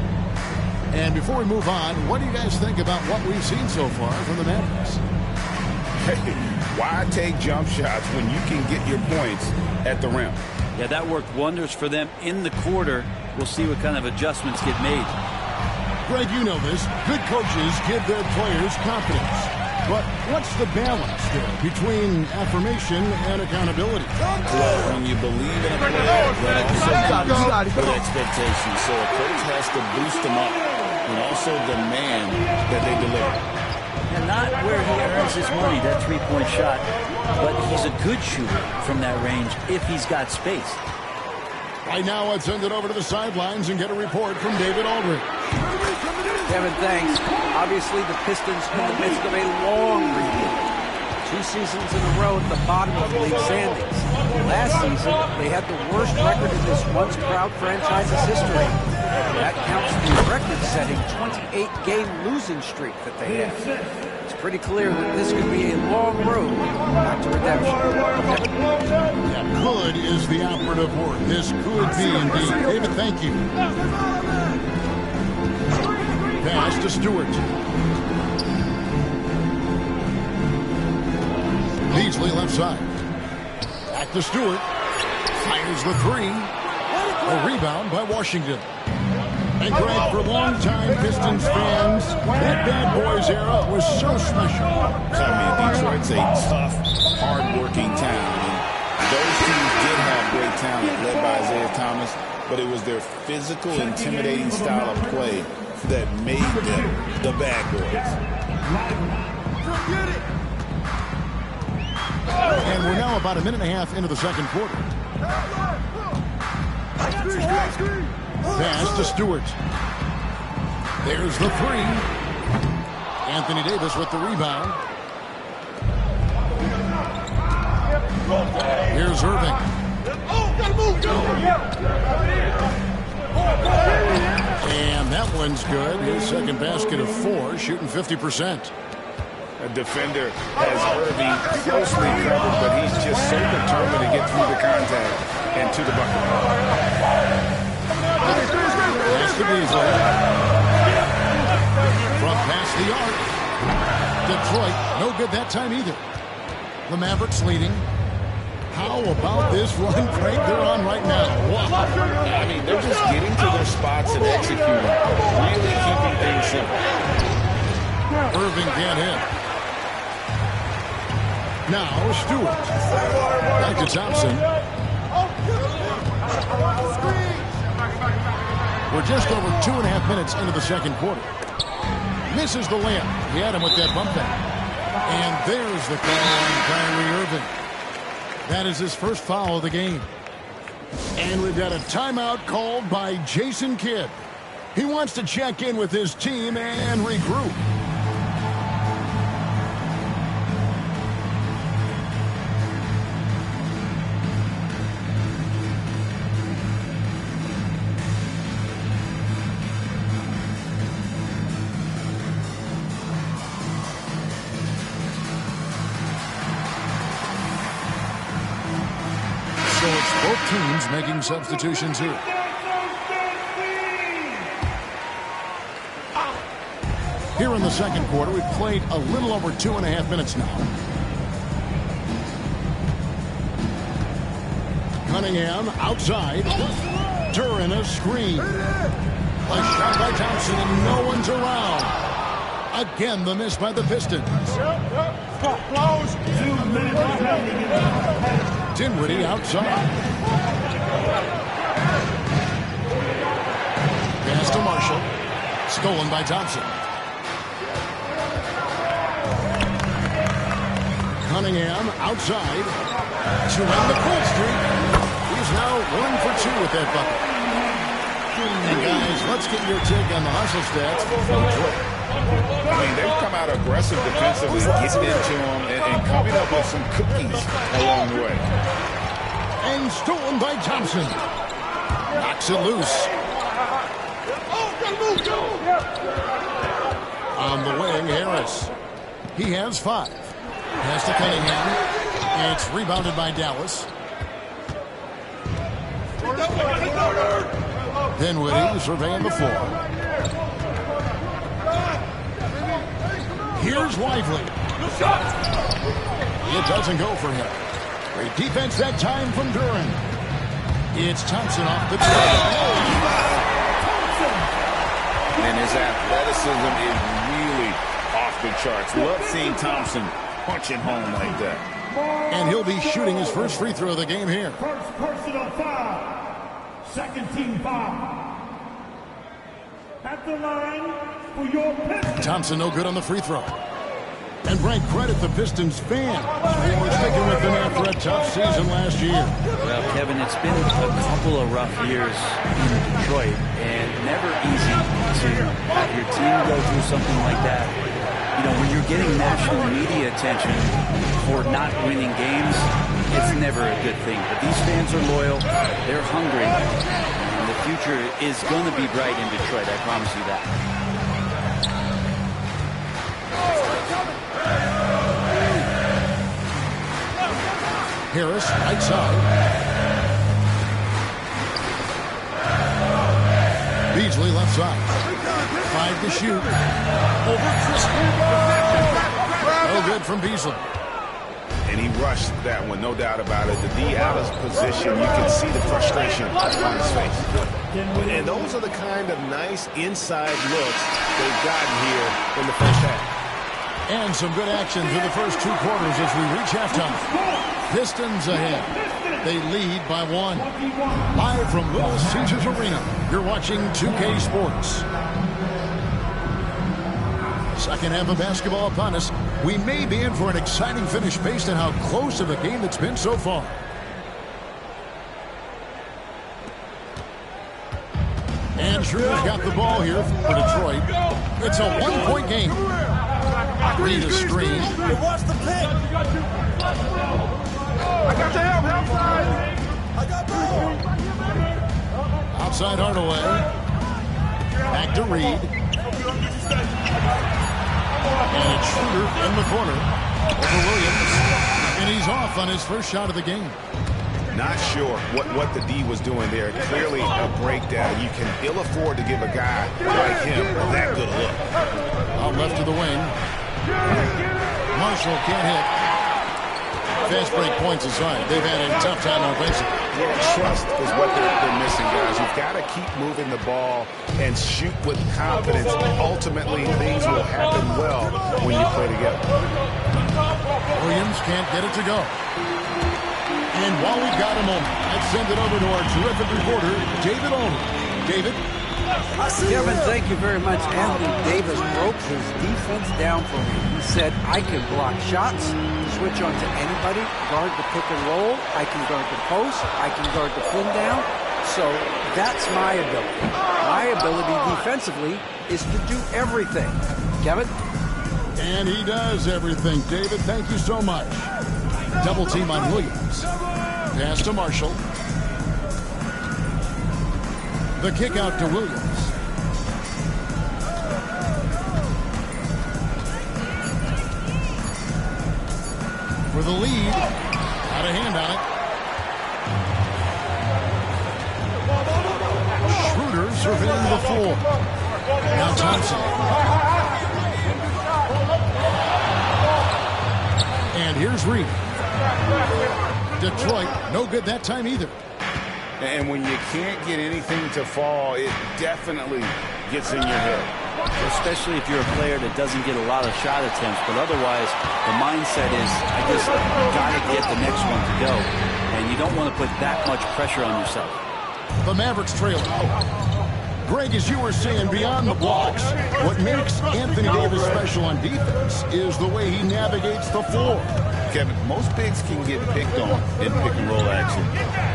And before we move on, what do you guys think about what we've seen so far from the Mavericks? Hey, why take jump shots when you can get your points at the rim? Yeah, that worked wonders for them in the quarter. We'll see what kind of adjustments get made. Greg, you know this. Good coaches give their players confidence. But what's the balance there between affirmation and accountability? Well, when you believe in a player, that also comes with expectations. So a coach has to boost them up and also demand that they deliver. And not where he earns his money, that three-point shot, but he's a good shooter from that range if he's got space. Right now, let's send it over to the sidelines and get a report from David Aldridge. Kevin, thanks. Obviously, the Pistons in the midst of a long rebuild. 2 seasons in a row at the bottom of the league standings. Last season, they had the worst record in this once-proud franchise's history. That counts the record-setting 28-game losing streak that they have. It's pretty clear that this could be a long road back to redemption. Yeah, could is the operative word. This could be indeed. David, thank you. Pass to Stewart. Beasley left side. Back to Stewart. Fires the three. A rebound by Washington. And Greg, for longtime Pistons fans, that Bad Boys era was so special. I mean, Detroit's a tough, hard-working town. And those teams did have great talent led by Isaiah Thomas, but it was their physical, intimidating style of play that made them the Bad Boys. And we're now about a minute and a half into the second quarter. Pass to Stewart. There's the three. Anthony Davis with the rebound. Here's Irving. And that one's good. His second basket of 4, shooting 50%. A defender has Irving closely covered, but he's just so determined to get through the contact and to the bucket. Pass to Beasley. From past the arc. Detroit, no good that time either. The Mavericks leading. How about this run, Frank, they're on right now? Wow. I mean, they're just getting to their spots and executing. Really keeping things simple. Irving can't hit. Now Stewart. Back to Thompson. We're just over 2.5 minutes into the second quarter. Misses the layup. He had him with that bump back. And there's the call on Kyrie Irving. That is his first foul of the game. And we've got a timeout called by Jason Kidd. He wants to check in with his team and regroup. So it's both teams making substitutions here. Here in the second quarter, we've played a little over 2.5 minutes now. Cunningham outside. Duran a screen. A shot by Thompson and no one's around. Again, the miss by the Pistons. Dinwiddie outside. Pass to Marshall. Stolen by Thompson. Cunningham outside to end the cold streak. He's now 1 for 2 with that bucket. And guys, let's get your take on the hustle stats for Detroit. I mean, they've come out aggressive defensively, getting into them and coming up with some cookies along the way. And stolen by Thompson. Knocks it loose. On the wing, Harris. He has 5. Pass to Cunningham. It's rebounded by Dallas. Dinwiddie surveying the floor. Here's Lively. It doesn't go for him. Great defense that time from Duran. It's Thompson off the dribble. And his athleticism is really off the charts. Love seeing Thompson punching home like that. And he'll be shooting his first free throw of the game here. First personal foul. Second team foul. At the line for your Pistons. Thompson no good on the free throw. And Brent, credit the Pistons fans for sticking with them after a tough season last year. Well, Kevin, it's been a couple of rough years in Detroit, and never easy to have your team go through something like that. You know, when you're getting national media attention for not winning games, it's never a good thing. But these fans are loyal, they're hungry, and the future is going to be bright in Detroit, I promise you that. Harris, right side. Beasley, left side. 5 to shoot. Over Crispy. No good from Beasley. And he rushed that one, no doubt about it. The D out of position, you can see the frustration on his face. And those are the kind of nice inside looks they've gotten here in the first half. And some good action through the first 2 quarters as we reach halftime. Pistons ahead. They lead by 1. Live from Little Caesars Arena, you're watching 2K Sports. Second half of basketball upon us. We may be in for an exciting finish based on how close of a game it's been so far. And Schroeder's got the ball here for Detroit. It's a 1-point game. Reed is screen. Watch the pick. I got the help side. I got ball. Outside Hardaway. Back to Reed. And it's Schroeder in the corner over Williams. And he's off on his first shot of the game. Not sure what the D was doing there. Clearly a breakdown. You can ill afford to give a guy like him that good a look. Out left to the wing. Marshall can't hit. Fast break points aside. They've had a tough time offensively. Yeah, trust is what they're missing, guys. You've got to keep moving the ball and shoot with confidence. Ultimately, things will happen well when you play together. Williams can't get it to go. And while we've got a moment, let's send it over to our terrific reporter, David Olney. David? Kevin, thank you very much. Anthony Davis broke his defense down for me. He said, I can block shots, switch on to anybody, guard the pick and roll, I can guard the post, I can guard the pin down. So that's my ability. My ability defensively is to do everything. Kevin? And he does everything. David, thank you so much. Double team on Williams. Pass to Marshall. The kick out to Williams. For the lead. Out of hand on it. Schroeder surveying the floor. Now Thompson. And here's Reed. Detroit, no good that time either. And when you can't get anything to fall, it definitely gets in your head. Especially if you're a player that doesn't get a lot of shot attempts, but otherwise the mindset is, I just got to get the next one to go. And you don't want to put that much pressure on yourself. The Mavericks trailing. Greg, as you were saying, beyond the blocks, what makes Anthony Davis special on defense is the way he navigates the floor. Kevin, most bigs can get picked on in pick and roll action.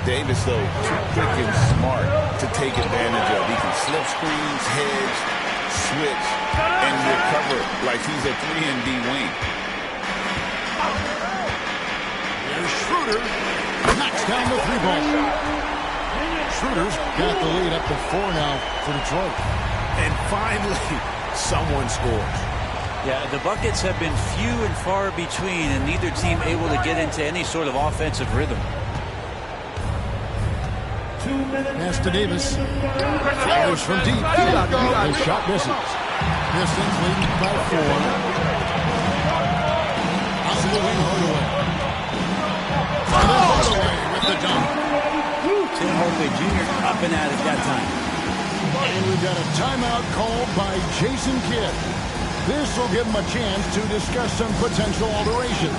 Davis, though, too quick and smart to take advantage of. He can slip screens, hedge, switch, and recover like he's a 3-and-D wing. Here's Schroeder. Knocks down the 3-ball. Schroeder's got the lead up to 4 now for Detroit. And finally, someone scores. Yeah, the buckets have been few and far between, and neither team able to get into any sort of offensive rhythm. Pass to Davis. Fires from deep. The shot misses. Pistons leading by 4. Out to the wing, Hardaway. And then Hardaway with the dunk. Tim Hardaway Jr. up and at it that time. And we've got a timeout called by Jason Kidd. This will give him a chance to discuss some potential alterations.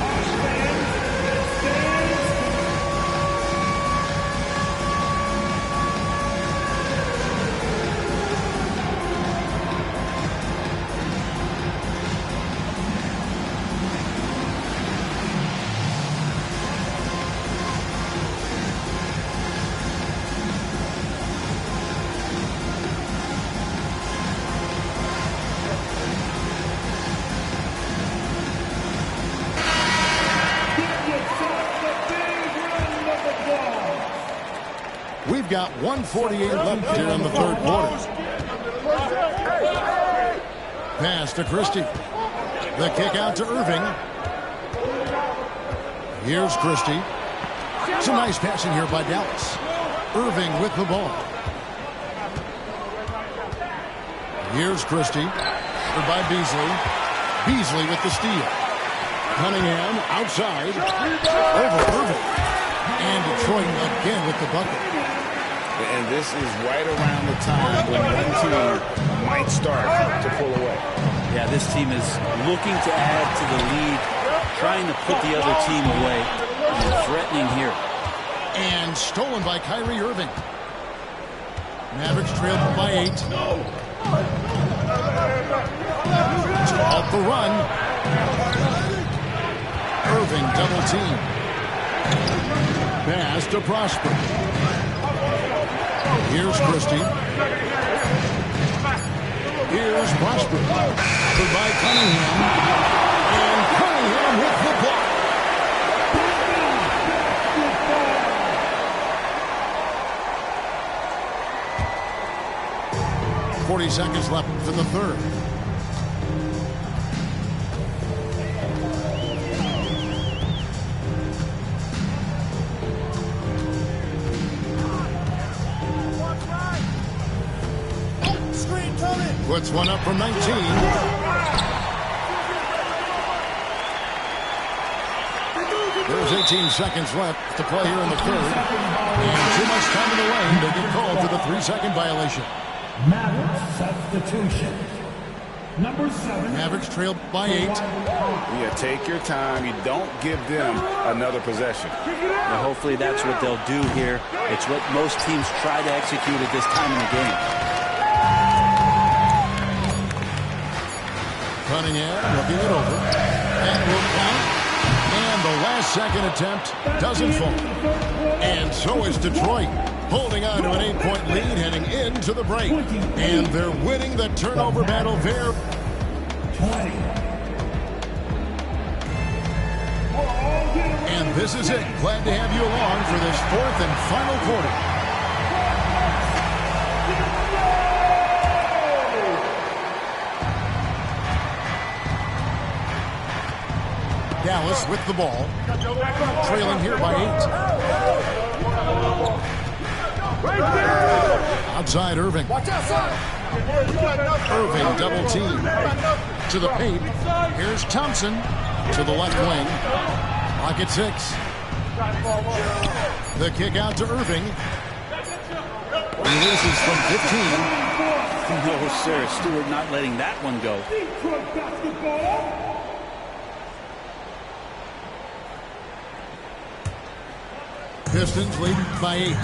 We've got 1:48 left here in the third quarter. Pass to Christie. The kick out to Irving. Here's Christie. Some nice passing here by Dallas. Irving with the ball. Here's Christie. By Beasley. Beasley with the steal. Cunningham outside. Over Irving. And Detroit again with the bucket. And this is right around the time when one team might start to pull away. Yeah, this team is looking to add to the lead, trying to put the other team away, and threatening here. And stolen by Kyrie Irving. Mavericks trailed by 8. Off the run. Irving double team. Pass to Prosper. Here's Christie. Here's Prosper. Covered by Cunningham. And Cunningham with the block. 40 seconds left in the third. Puts one up from 19. There's 18 seconds left to play here in the third. And too much time in the lane. They get called for the 3-second violation. Mavericks substitution. Number 7. Mavericks trailed by 8. Yeah, take your time. You don't give them another possession. Now, hopefully that's what they'll do here. It's what most teams try to execute at this time in the game. Cunningham looking it over. That will count. And the last second attempt doesn't fall. And so is Detroit, holding on to an 8-point lead heading into the break. And they're winning the turnover battle there. 20. And this is it. Glad to have you along for this fourth and final quarter. Dallas with the ball, trailing here by 8. Outside Irving. Irving double team. To the paint. Here's Thompson to the left wing. Pocket 6. The kick out to Irving. Releases from 15. No, sir. Stewart not letting that one go. Pistons lead by 8.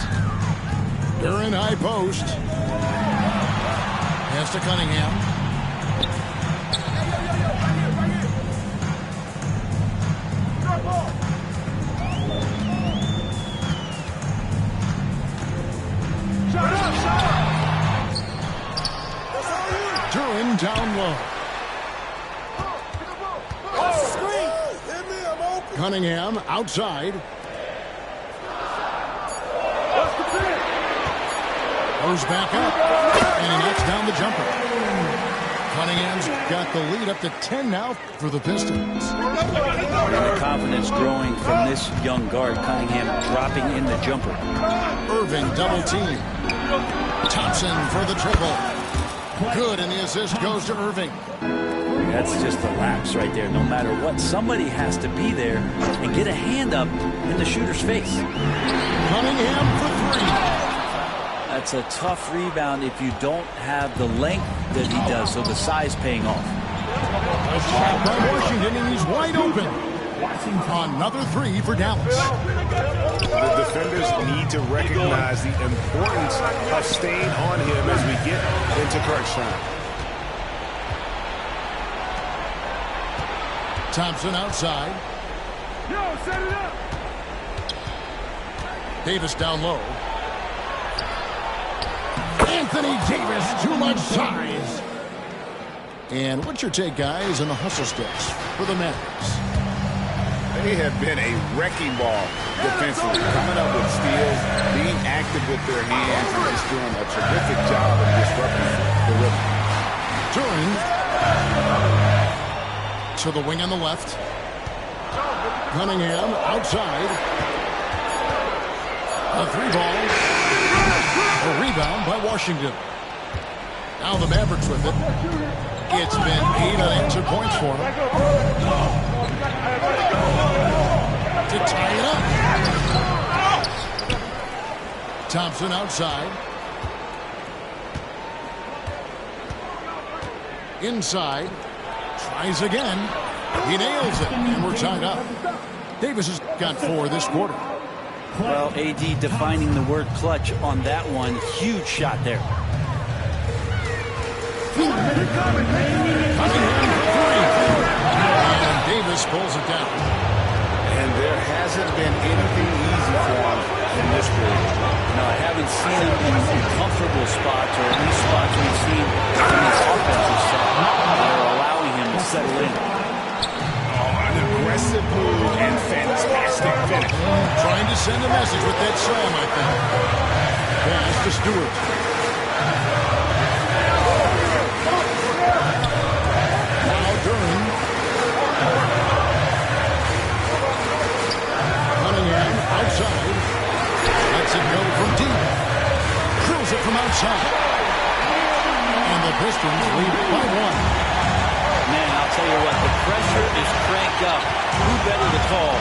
Duran high post. Pass to Cunningham. Duran down low. Cunningham outside. Goes back up, and he knocks down the jumper. Cunningham's got the lead up to 10 now for the Pistons. And the confidence growing from this young guard. Cunningham dropping in the jumper. Irving double team. Thompson for the triple. Good, and the assist goes to Irving. That's just a lapse right there. No matter what, somebody has to be there and get a hand up in the shooter's face. Cunningham for 3. That's a tough rebound if you don't have the length that he does, so the size paying off. A shot by Washington, and he's wide open. Another 3 for Dallas. The defenders need to recognize the importance of staying on him as we get into crunch time. Thompson outside. Yo, set it up. Davis down low. Anthony Davis, too much size. And what's your take, guys, on the hustle steps for the Mavericks? They have been a wrecking ball defensively, coming up with steals, being active with their hands, and just doing a terrific job of disrupting the rhythm. Duran to the wing on the left. Cunningham outside. A 3-ball. A rebound by Washington. Now the Mavericks with it. It's been 8 unanswered points for them. To tie it up. Thompson outside. Inside. Tries again. He nails it. And we're tied up. Davis has got 4 this quarter. Well, AD defining the word clutch on that one. Huge shot there. Cunningham for 3. And Davis pulls it down. And there hasn't been anything easy for him in this period. No, I haven't seen him in comfortable spots, or at least spots we've seen from his offensive side that are allowing him to settle in. An aggressive move and fantastic finish. Trying to send a message with that slam, I think. Pass to Stewart. Now Duran. Cunningham outside. Lets it go from deep. Drills it from outside. And the Pistons lead by 1. Man, I'll tell you what, the pressure is cranked up. Who better to call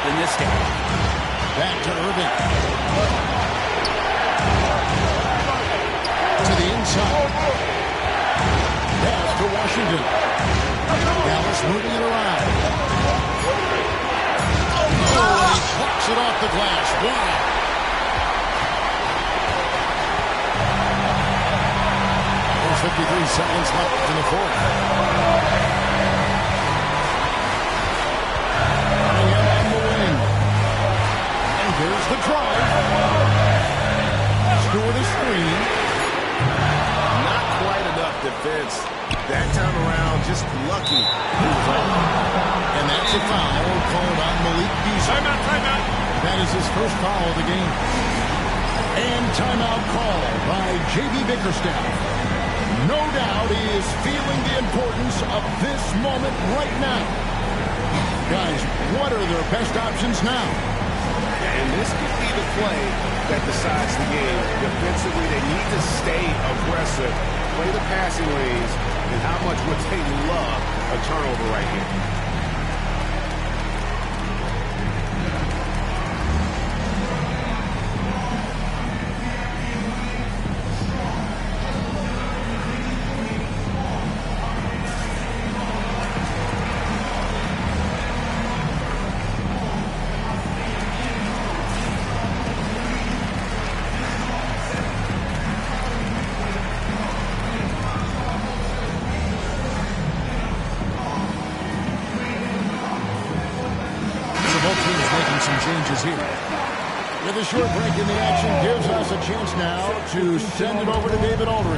than this guy? Back to Irving. To the inside. Pass to Washington. Dallas moving it around. Oh, he plucks it off the glass. Wow. 53 seconds left in the fourth. Cunningham on the wing. And there's the drive. Stewart is 3. Not quite enough defense. That time around, just lucky. And that's a foul called on Malik Beasley. Timeout. That is his first foul of the game. And timeout called by J.B. Bickerstaff. No doubt he is feeling the importance of this moment right now. Guys, what are their best options now? And this could be the play that decides the game. Defensively, they need to stay aggressive, play the passing lanes, and how much would they love a turnover right here. Changes here. With a short break in the action gives us a chance now to send it over to David Aldridge.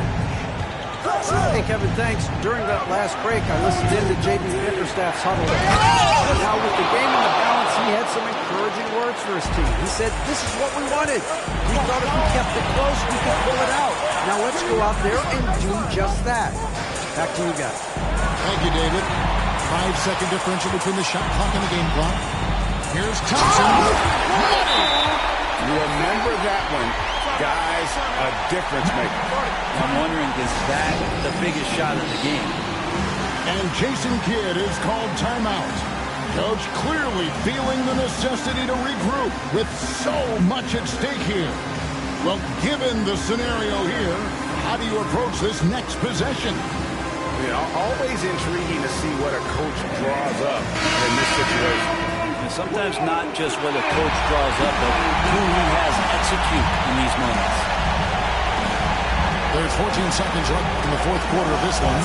Hey, Kevin, thanks. During that last break, I listened in to J.B. Bickerstaff's huddle. Now, with the game in the balance, he had some encouraging words for his team. He said, this is what we wanted. We thought if we kept it close, we could pull it out. Now, let's go out there and do just that. Back to you guys. Thank you, David. 5-second differential between the shot clock and the game clock. Here's Thompson. Remember that one. Guys, a difference maker. I'm wondering, is that the biggest shot of the game? And Jason Kidd is called timeout. Coach clearly feeling the necessity to regroup with so much at stake here. Well, given the scenario here, how do you approach this next possession? You know, always intriguing to see what a coach draws up in this situation. And sometimes not just what a coach draws up, but who he has execute in these moments. There's 14 seconds left in the fourth quarter of this one.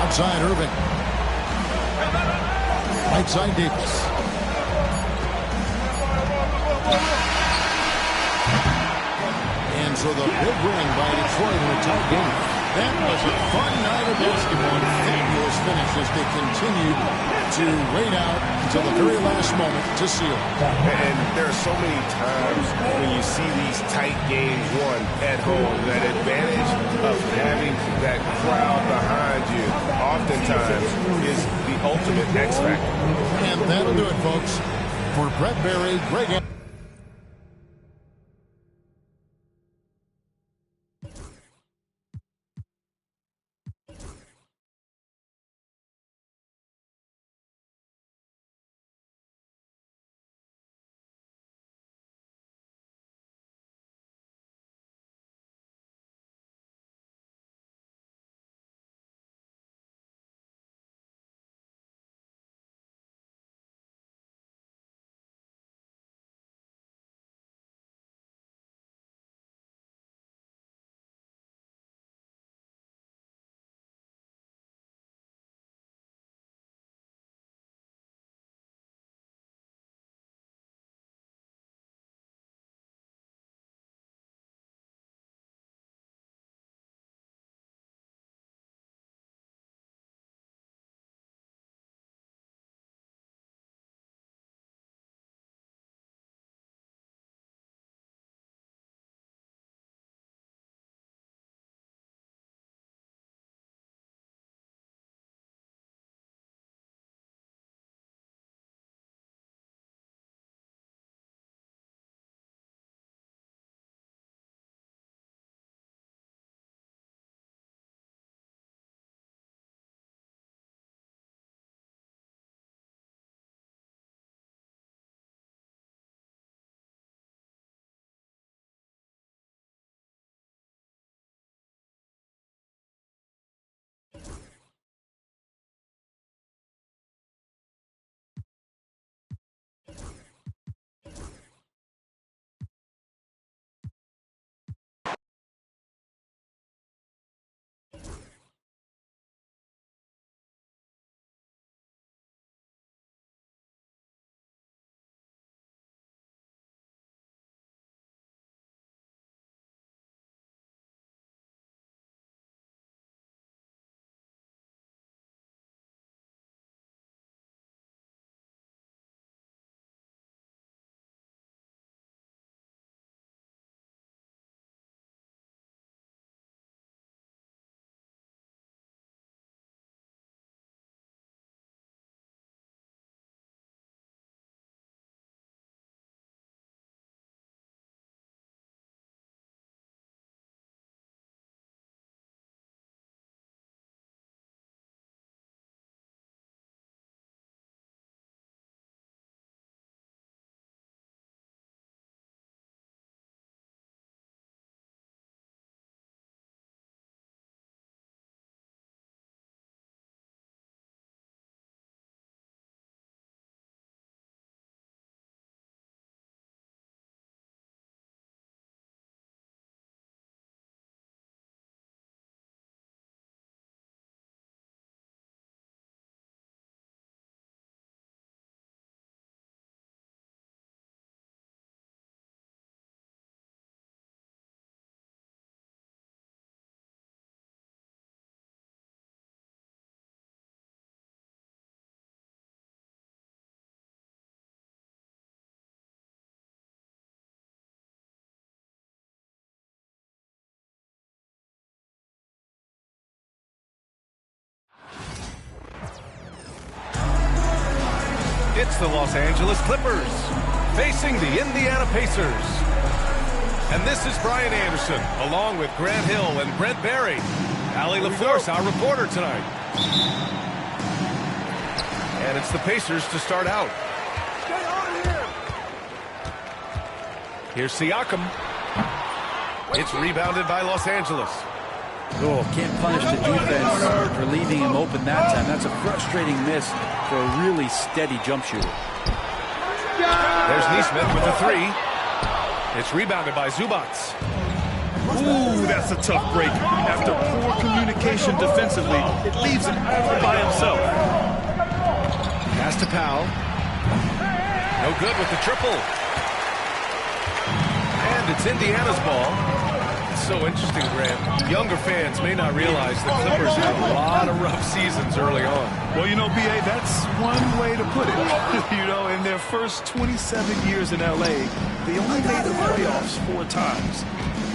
Outside Irving. Right side Davis. And so the big win by Detroit in a tight game. That was a fun night of basketball. Fabulous finish as they continued to wait out until the very last moment to seal. And there are so many times when you see these tight games won at home, that advantage of having that crowd behind you oftentimes is the ultimate X factor. And that'll do it, folks. For Brett Barry, Greg. It's the Los Angeles Clippers facing the Indiana Pacers. And this is Brian Anderson, along with Grant Hill and Brent Barry. Allie LaForce, our reporter tonight. And it's the Pacers to start out. Stay on here. Here's Siakam. It's rebounded by Los Angeles. Oh, can't punish the defense for leaving him open that time. That's a frustrating miss for a really steady jump shooter. There's Nesmith with the three. It's rebounded by Zubats. Ooh, that's a tough break. After poor communication defensively, it leaves him all by himself. Pass to Powell. No good with the triple. And it's Indiana's ball. so interesting, Grant. Younger fans may not realize the Clippers had a lot of rough seasons early on. Well, you know, B.A., that's one way to put it. You know, in their first 27 years in L.A., they only made the playoffs 4 times.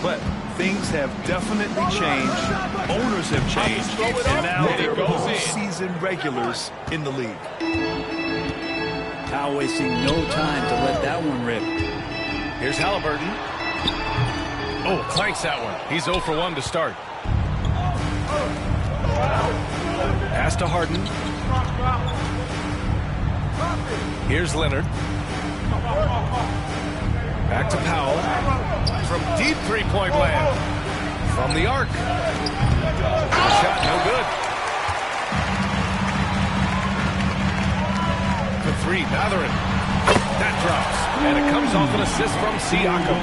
But things have definitely changed. Owners have changed. And now they're postseason regulars in the league. Powell wasting no time to let that one rip. Here's Halliburton. Oh, clanks that one. He's 0 for 1 to start. Pass to Harden. Here's Leonard. Back to Powell. From deep three-point land. From the arc. Shot no good. For 3, Mathurin. That drops. And it comes off an assist from Siakam.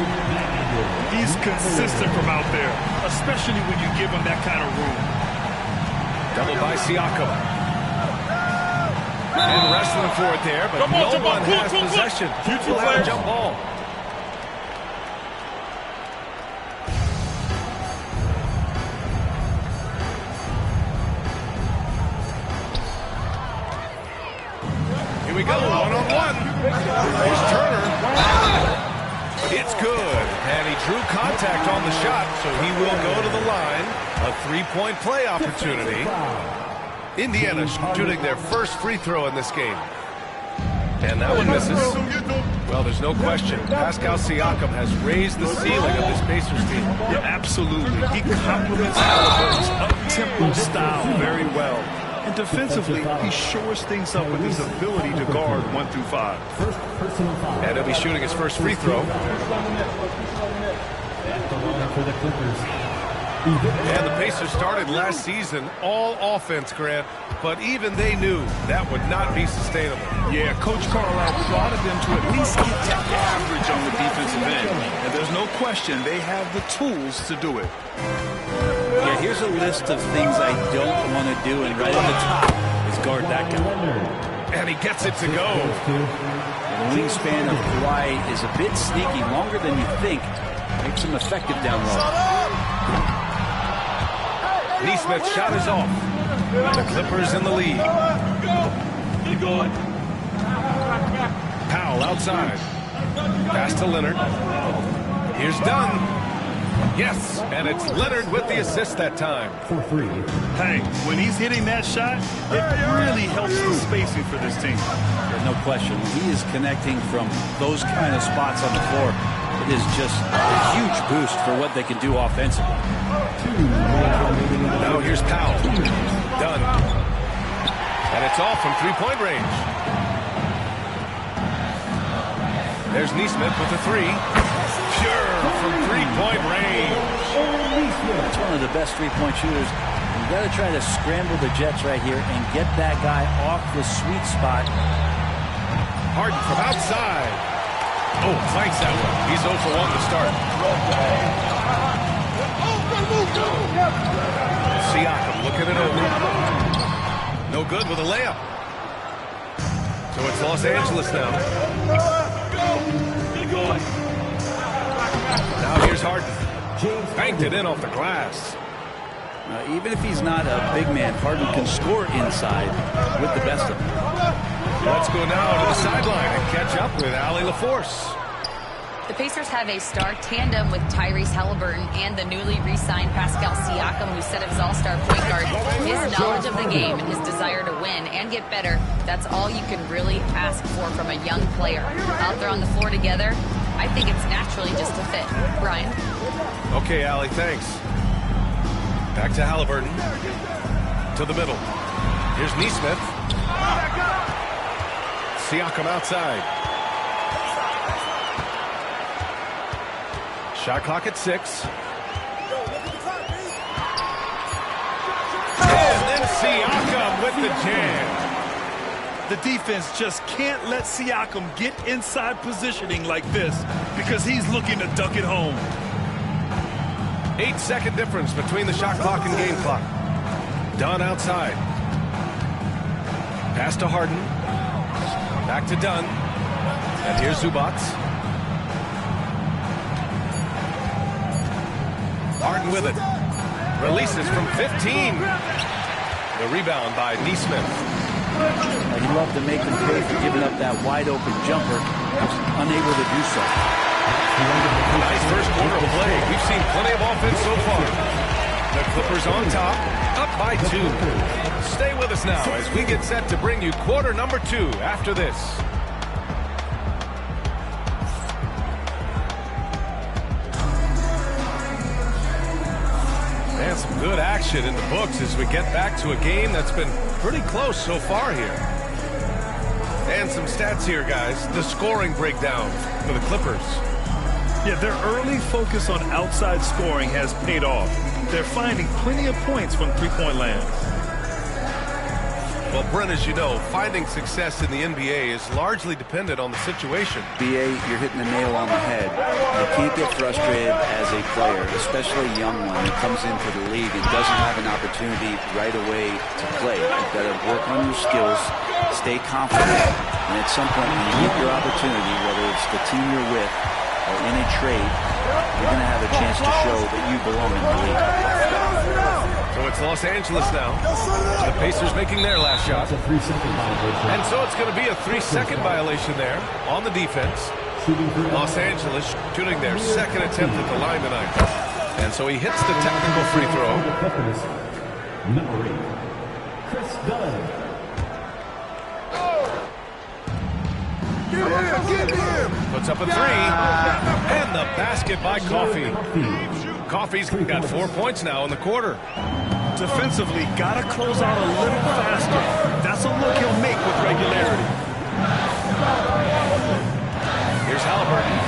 He's consistent from out there, especially when you give him that kind of room. Double by Siakam. And wrestling for it there, but no one has possession. He'll have a jump ball. Here we go, one-on-one. Here's Turner. It's good, and he drew contact on the shot, so he will go to the line. A 3-point play opportunity. Indiana shooting their first free throw in this game. And that one misses. Well, there's no question. Pascal Siakam has raised the ceiling of this Pacers team. Yeah, absolutely. He complements Halliburton's up-tempo style very well. And defensively, he shores things up with his ability to guard 1 through 5. And he'll be shooting his first free throw. And the Pacers started last season all offense, Grant, but even they knew that would not be sustainable. Yeah, Coach Carlisle wanted them to at least get to average on the defensive end. And there's no question they have the tools to do it. Yeah, here's a list of things I don't want to do, and right at the top is guard that guy. And he gets it to go. The wingspan of Kawhi is a bit sneaky, longer than you think. Makes him effective down low. Neesmith's shot is off. The Clippers in the lead. Powell outside. Pass to Leonard. Here's Dunn. Yes, and it's Leonard with the assist that time. Hey, when he's hitting that shot, it really helps the spacing for this team. There's no question. When he is connecting from those kind of spots on the floor, it is just a huge boost for what they can do offensively. Now here's Powell. Done. And it's off from three-point range. There's Neesmith with the 3. Pure from three-point range. That's one of the best three-point shooters. You've got to try to scramble the Jets right here and get that guy off the sweet spot. Harden from outside. Oh, clanks that one. He's 0 for 1 to start. Siakam looking it over. No good with a layup. So it's Los Angeles now. Now here's Harden. Banked it in off the glass. Even if he's not a big man, Harden can score inside with the best of them. Let's go now to the sideline and catch up with Allie LaForce. The Pacers have a star tandem with Tyrese Halliburton and the newly re-signed Pascal Siakam, who set up his all-star point guard. His knowledge of the game and his desire to win and get better, that's all you can really ask for from a young player. Out there on the floor together, I think it's naturally just a fit. Brian? Okay, Allie, thanks. Back to Halliburton. To the middle. Here's Neesmith. Siakam outside. Shot clock at 6. And then Siakam with the jam. The defense just can't let Siakam get inside positioning like this because he's looking to duck it home. 8-second difference between the shot clock and game clock. Dunn outside. Pass to Harden. Back to Dunn. And here's Zubac. Harden with it. Releases from 15. The rebound by Neesmith. He loved to make them pay for giving up that wide-open jumper. Was unable to do so. Nice first quarter of play. We've seen plenty of offense so far. The Clippers on top, up by 2. Stay with us now as we get set to bring you quarter number 2 after this. And some good action in the books as we get back to a game that's been pretty close so far here. And some stats here, guys. The scoring breakdown for the Clippers. Yeah, their early focus on outside scoring has paid off. They're finding plenty of points from three-point land. Well, Brent, as you know, finding success in the NBA is largely dependent on the situation. BA, you're hitting the nail on the head. You can't get frustrated as a player, especially a young one that comes into the league and doesn't have an opportunity right away to play. You've got to work on your skills, stay confident, and at some point when you get your opportunity, whether it's the team you're with or in a trade, you're going to have a chance to show that you belong in the league. So it's Los Angeles now. The Pacers making their last shot. And so it's going to be a 3-second violation there on the defense. Los Angeles shooting their second attempt at the line tonight. And so he hits the technical free throw. Number 8, Chris Dunn. Puts up a 3. And the basket by Coffey. Coffey's got 4 points now in the quarter. Defensively, got to close out a little faster. That's a look he'll make with regularity. Here's Halliburton.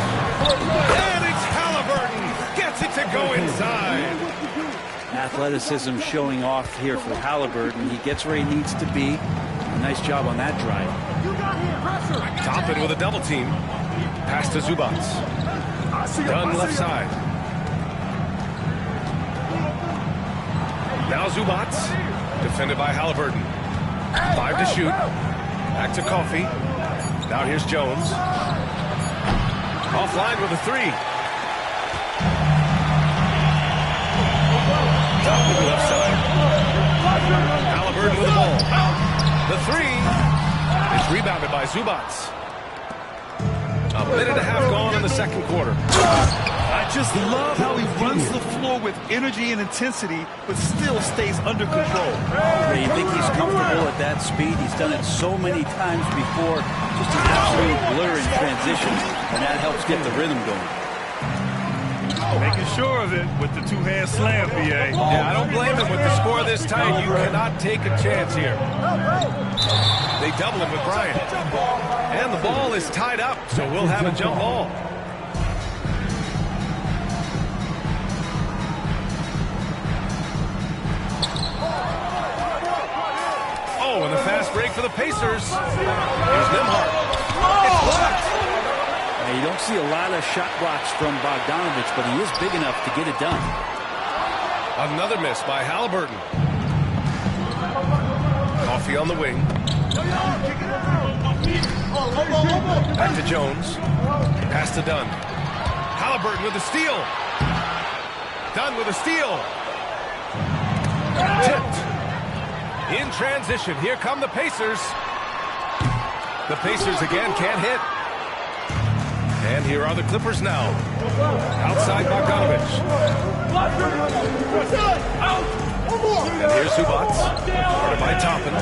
And it's Halliburton. Gets it to go inside. Athleticism showing off here for Halliburton. He gets where he needs to be. A nice job on that drive. Toppin with a double team. Pass to Zubac. Dunn left side. Now Zubac. Defended by Halliburton. 5 to shoot. Back to Coffey. Now here's Jones. Offline with a 3. Toppin left side. Halliburton with the ball. The 3 is rebounded by Zubac. A minute and a half gone in the second quarter. I just love how he runs the floor with energy and intensity, but still stays under control. Yeah, you think he's comfortable at that speed? He's done it so many times before. Just an absolute blur in transition, and that helps get the rhythm going. Making sure of it with the two-hand slam, BA. Yeah, I don't blame him with the score this tight. You cannot take a chance here. They double him with Bryant. And the ball is tied up, so we'll have a jump ball. Oh, and the fast break for the Pacers. Here's Nembhard. It's blocked. Now, you don't see a lot of shot blocks from Bogdanovich, but he is big enough to get it done. Another miss by Halliburton. Coffey on the wing. Back to Jones. Pass to Dunn. Halliburton with a steal. Dunn with a steal. Tipped. In transition. Here come the Pacers. The Pacers again can't hit. And here are the Clippers now. Outside Bogdanovich. And here's Zubac. Guarded by Toppin.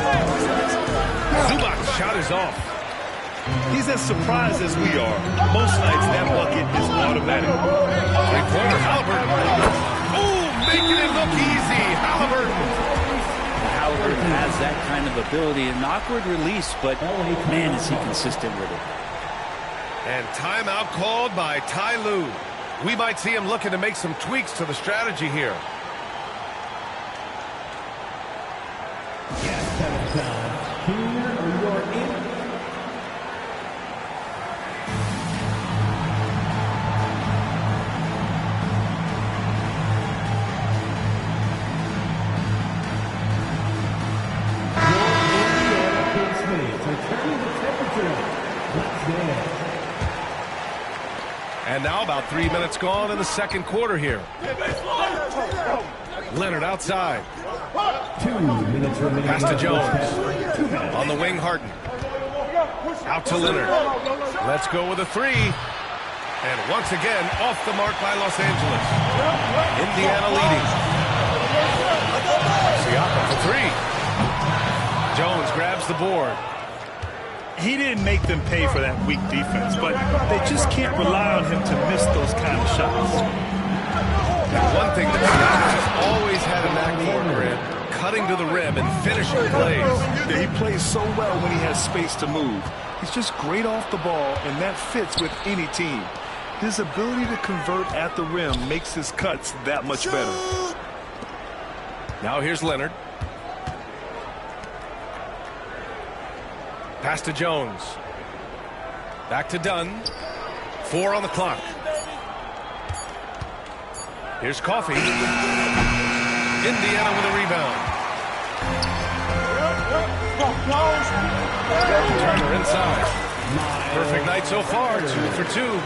Zubac's shot is off. He's as surprised as we are. Most nights that bucket is automatic. Three-pointer Halliburton. Oh, making it look easy. Halliburton. Halliburton has that kind of ability. An awkward release, but man, is he consistent with it. And timeout called by Ty Lue. We might see him looking to make some tweaks to the strategy here. And now about 3 minutes gone in the second quarter here. Leonard outside. 2 minutes remaining. Pass to Jones. On the wing, Harden. Out to Leonard. Let's go with a three. And once again, off the mark by Los Angeles. Indiana leading. Siakam for three. Jones grabs the board. He didn't make them pay for that weak defense, but they just can't rely on him to miss those kind of shots. And one thing that Siakam has always had a knack for, Grant, cutting to the rim and finishing plays. Yeah, he plays so well when he has space to move. He's just great off the ball, and that fits with any team. His ability to convert at the rim makes his cuts that much better. Now here's Leonard. Pass to Jones. Back to Dunn. 4 on the clock. Here's Coffey. Indiana with a rebound. Turner inside. Perfect night so far. 2 for 2.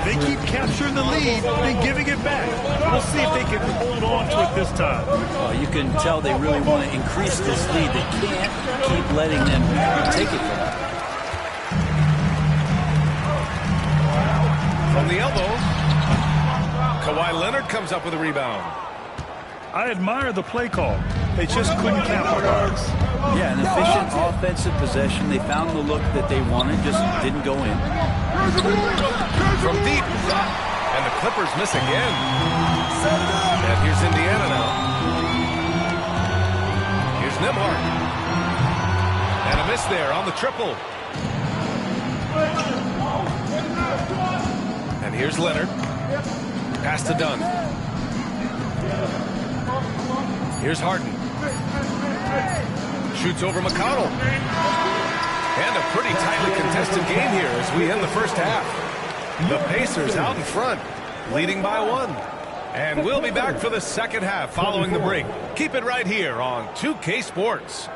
They keep capturing the lead and giving it back. We'll see if they can hold on to it this time. You can tell they really want to increase this lead. They can't keep letting them take it from them. From the elbow, Kawhi Leonard comes up with a rebound. I admire the play call. They just couldn't capitalize. Yeah, an efficient offensive possession. They found the look that they wanted, just didn't go in. From deep, and the Clippers miss again. And here's Indiana now. Here's Nembhard. And a miss there on the triple. And here's Leonard. Pass to Dunn. Here's Harden. Shoots over McConnell. And a pretty tightly contested game here as we end the first half. The Pacers out in front, leading by 1. And we'll be back for the second half following the break. Keep it right here on 2K Sports.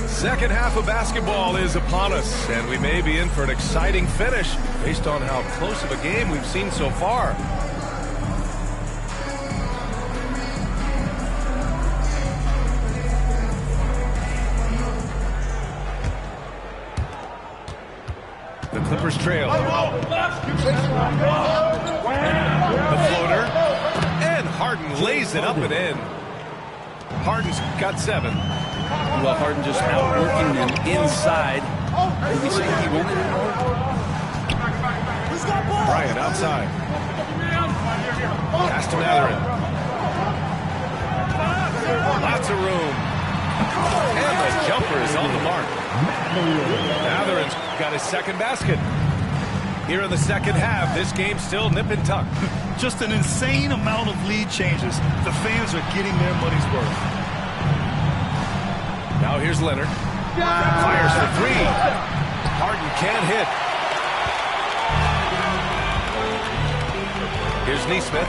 Second half of basketball is upon us, and we may be in for an exciting finish based on how close of a game we've seen so far. The Clippers trail. The floater. And Harden lays it up and in. Harden's got 7. Well, Harden just outworking them inside. Did we see he wanted it more? Bryant outside. Pass to Mathurin. Lots of room. And the jumper is on the mark. Mathurin's got his second basket. Here in the second half, this game's still nip and tuck. Just an insane amount of lead changes. The fans are getting their money's worth. Now here's Leonard. Fires for 3. Harden can't hit. Here's Nesmith.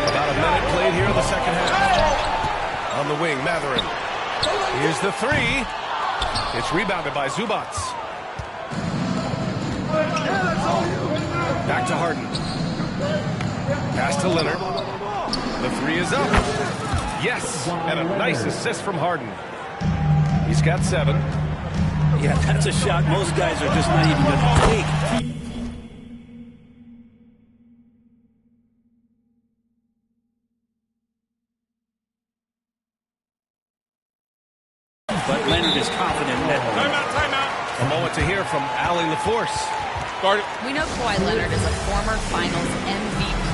About a minute played here in the second half. On the wing, Mathurin. Here's the 3. It's rebounded by Zubac. Back to Harden. Pass to Leonard. The 3 is up. Yes, and a nice assist from Harden. He's got 7. Yeah, that's a shot most guys are just not even going to take. But Leonard is confident that... Timeout. A moment to hear from Ali LaForce. We know Kawhi Leonard is a former Finals MVP.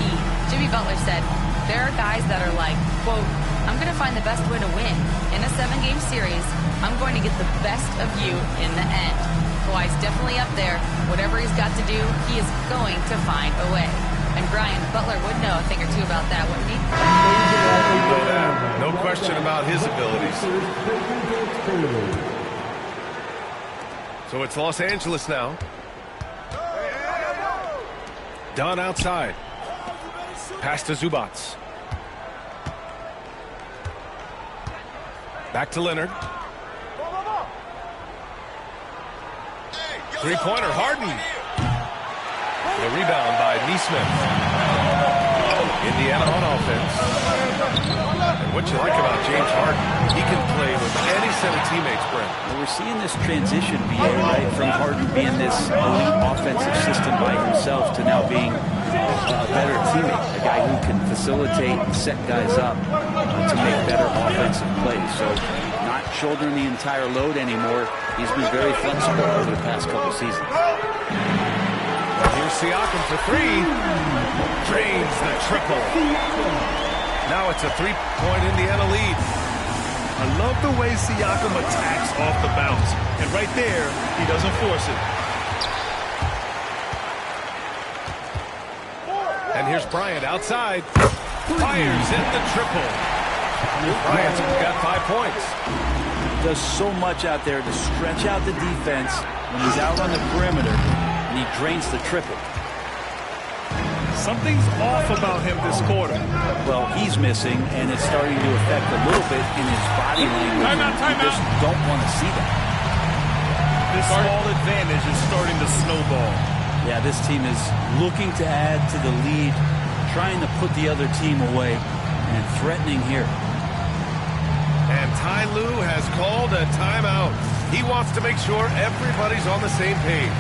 Jimmy Butler said, there are guys that are like, quote, I'm going to find the best way to win. In a 7-game series, I'm going to get the best of you in the end. Kawhi's definitely up there. Whatever he's got to do, he is going to find a way. And Brian, Butler would know a thing or two about that, wouldn't he? No question about his abilities. So it's Los Angeles now. Dunn outside. Pass to Zubac. Back to Leonard. Three-pointer, Harden. The rebound by Neesmith. Indiana on offense. And what you like about James Harden, he can play with any set of teammates, Brent. Well, we're seeing this transition, BA, right, from Harden being this elite offensive system by himself to now being a better teammate, a guy who can facilitate and set guys up to make better offensive plays. So not shouldering the entire load anymore. He's been very flexible over the past couple seasons. Here's Siakam for three. Drains the triple. Now it's a three-point Indiana lead. I love the way Siakam attacks off the bounce. And right there, he doesn't force it. And here's Bryant outside. Fires in the triple. Bryant's got 5 points. Does so much out there to stretch out the defense when he's out on the perimeter, and he drains the triple. Something's off about him this quarter. Well, he's missing, and it's starting to affect a little bit in his body language. Time You just don't want to see that. This small advantage is starting to snowball. Yeah, this team is looking to add to the lead, trying to put the other team away, and threatening here. And Ty Lue has called a timeout. He wants to make sure everybody's on the same page.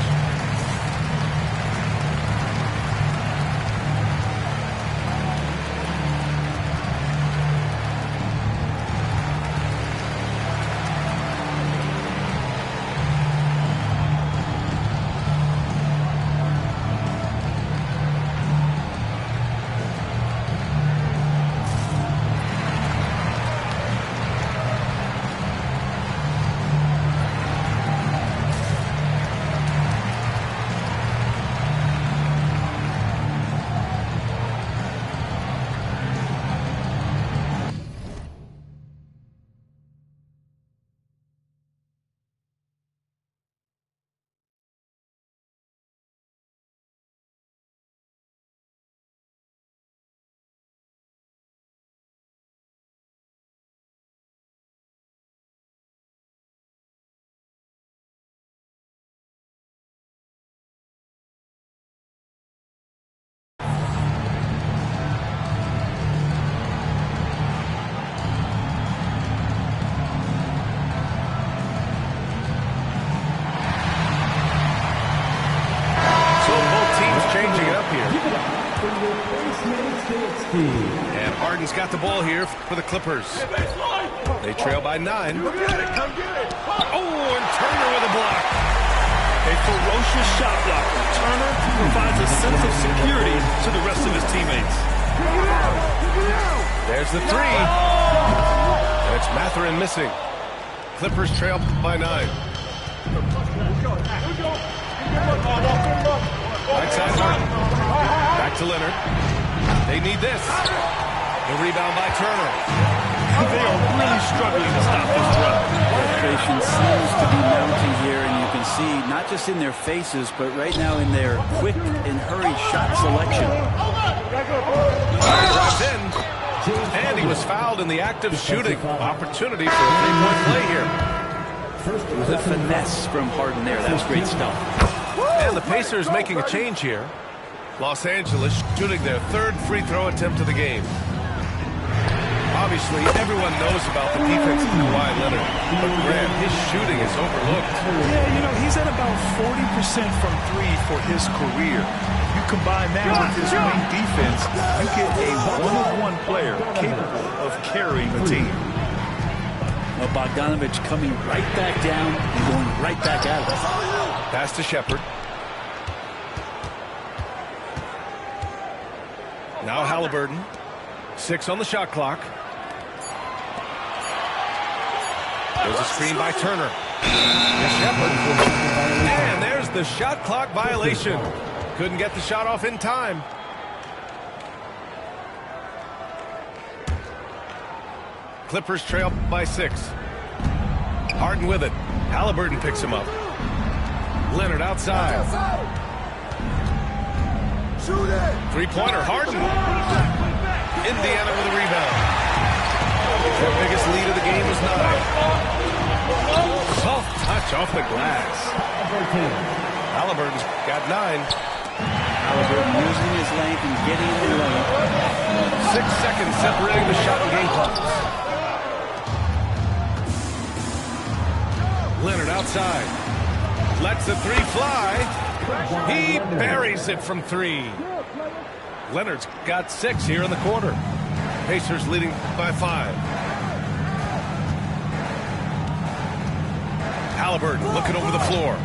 And Harden's got the ball here for the Clippers. They trail by 9. Oh, and Turner with a block. A ferocious shot blocker. Turner provides a sense of security to the rest of his teammates. There's the three. That's Mathurin missing. Clippers trail by 9. Right side Harden. Back to Leonard. They need this. The rebound by Turner. They are really struggling to stop this run. Frustration seems to be mounting here, and you can see not just in their faces, but right now in their quick and hurried shot selection. Drives in, and he was fouled in the act of shooting. Opportunity for a three-point play here. The finesse from Harden there. That was great stuff. And the Pacers making a change here. Los Angeles shooting their third free throw attempt of the game. Obviously, everyone knows about the defense of Kawhi Leonard, but Grant, his shooting is overlooked. Yeah, you know, he's at about 40% from three for his career. You combine that with his wing defense, you get a one-on-one player capable of carrying the team. Well, Bogdanovich coming right back down and going right back at him. Pass to Shepherd. Now Halliburton. 6 on the shot clock. There's a screen by Turner. To Shepherd. And there's the shot clock violation. Couldn't get the shot off in time. Clippers trail by 6. Harden with it. Halliburton picks him up. Leonard outside. Three-pointer, Harden. Indiana with a rebound. Their biggest lead of the game was 9. off the glass. Halliburton's got 9. Halliburton using his length and getting in the lane. 6 seconds separating the shot and game clocks. Leonard outside. Lets the 3 fly. He buries it from 3. Leonard's got 6 here in the quarter. Pacers leading by 5. Halliburton looking over the floor.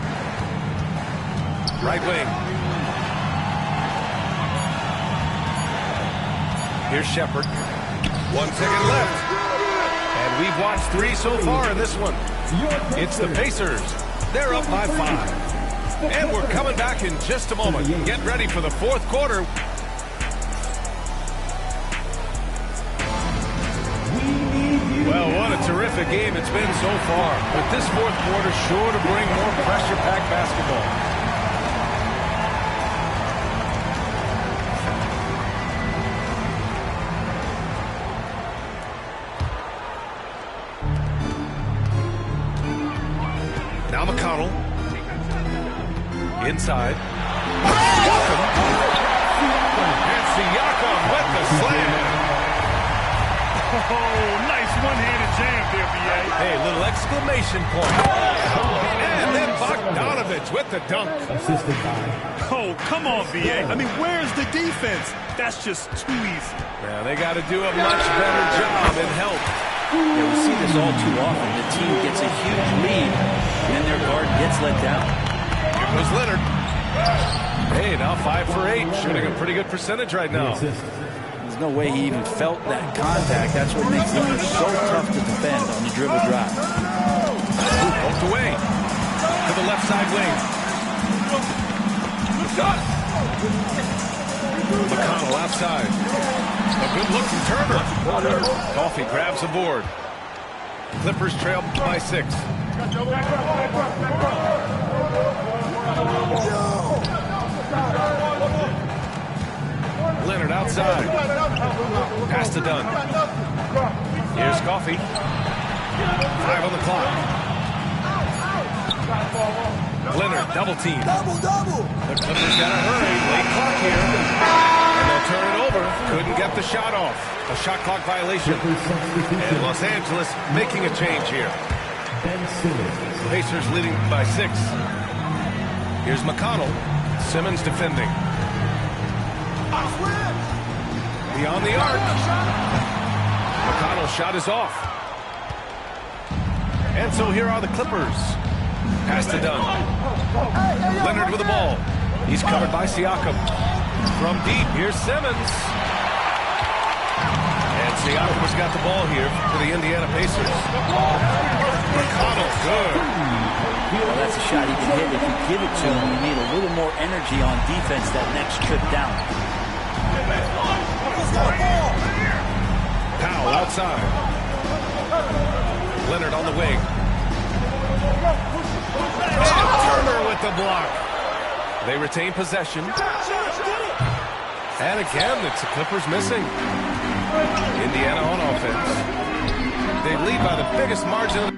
Right wing. Here's Shepherd. 1 second left. And we've watched 3 so far in this one. It's the Pacers. They're up by 5. And we're coming back in just a moment. Get ready for the 4th quarter. Well, what a terrific game it's been so far. But this 4th quarter sure to bring more pressure-packed basketball. Now McConnell. Inside. Siakam. And Siakam with the slam. Oh, nice one-handed jam there, B.A. Hey, little exclamation point. And then Bogdanovich with the dunk. Oh, come on, B.A. I mean, where's the defense? That's just too easy. Now, they got to do a much better job in help. Yeah, we see this all too often. The team gets a huge lead, and their guard gets let down. Here goes Leonard. Hey, now 5 for 8, shooting a pretty good percentage right now. There's no way he even felt that contact. That's what makes Leonard so tough to defend on the dribble drive. Poked away to the left side wing. McConnell outside. A good look from Turner. Coffey grabs the board. Clippers trail by 6. Leonard outside. Pass to Dunn. Here's Coffey. 5 on the clock. Leonard double team. The Clippers got to hurry. Late clock here. And they'll turn it over. Couldn't get the shot off. A shot clock violation. And Los Angeles making a change here. Pacers leading by 6. Here's McConnell. Simmons defending. Beyond the arc. McConnell's shot is off. And so here are the Clippers. Pass to Dunn. Leonard with the ball. He's covered by Siakam. From deep, here's Simmons. And Siakam has got the ball here for the Indiana Pacers. McConnell, good. Well, that's a shot he can hit. If you give it to him, you need a little more energy on defense that next trip down. Powell outside. Leonard on the wing. And Turner with the block. They retain possession. And again, it's the Clippers missing. Indiana on offense. They lead by the biggest margin of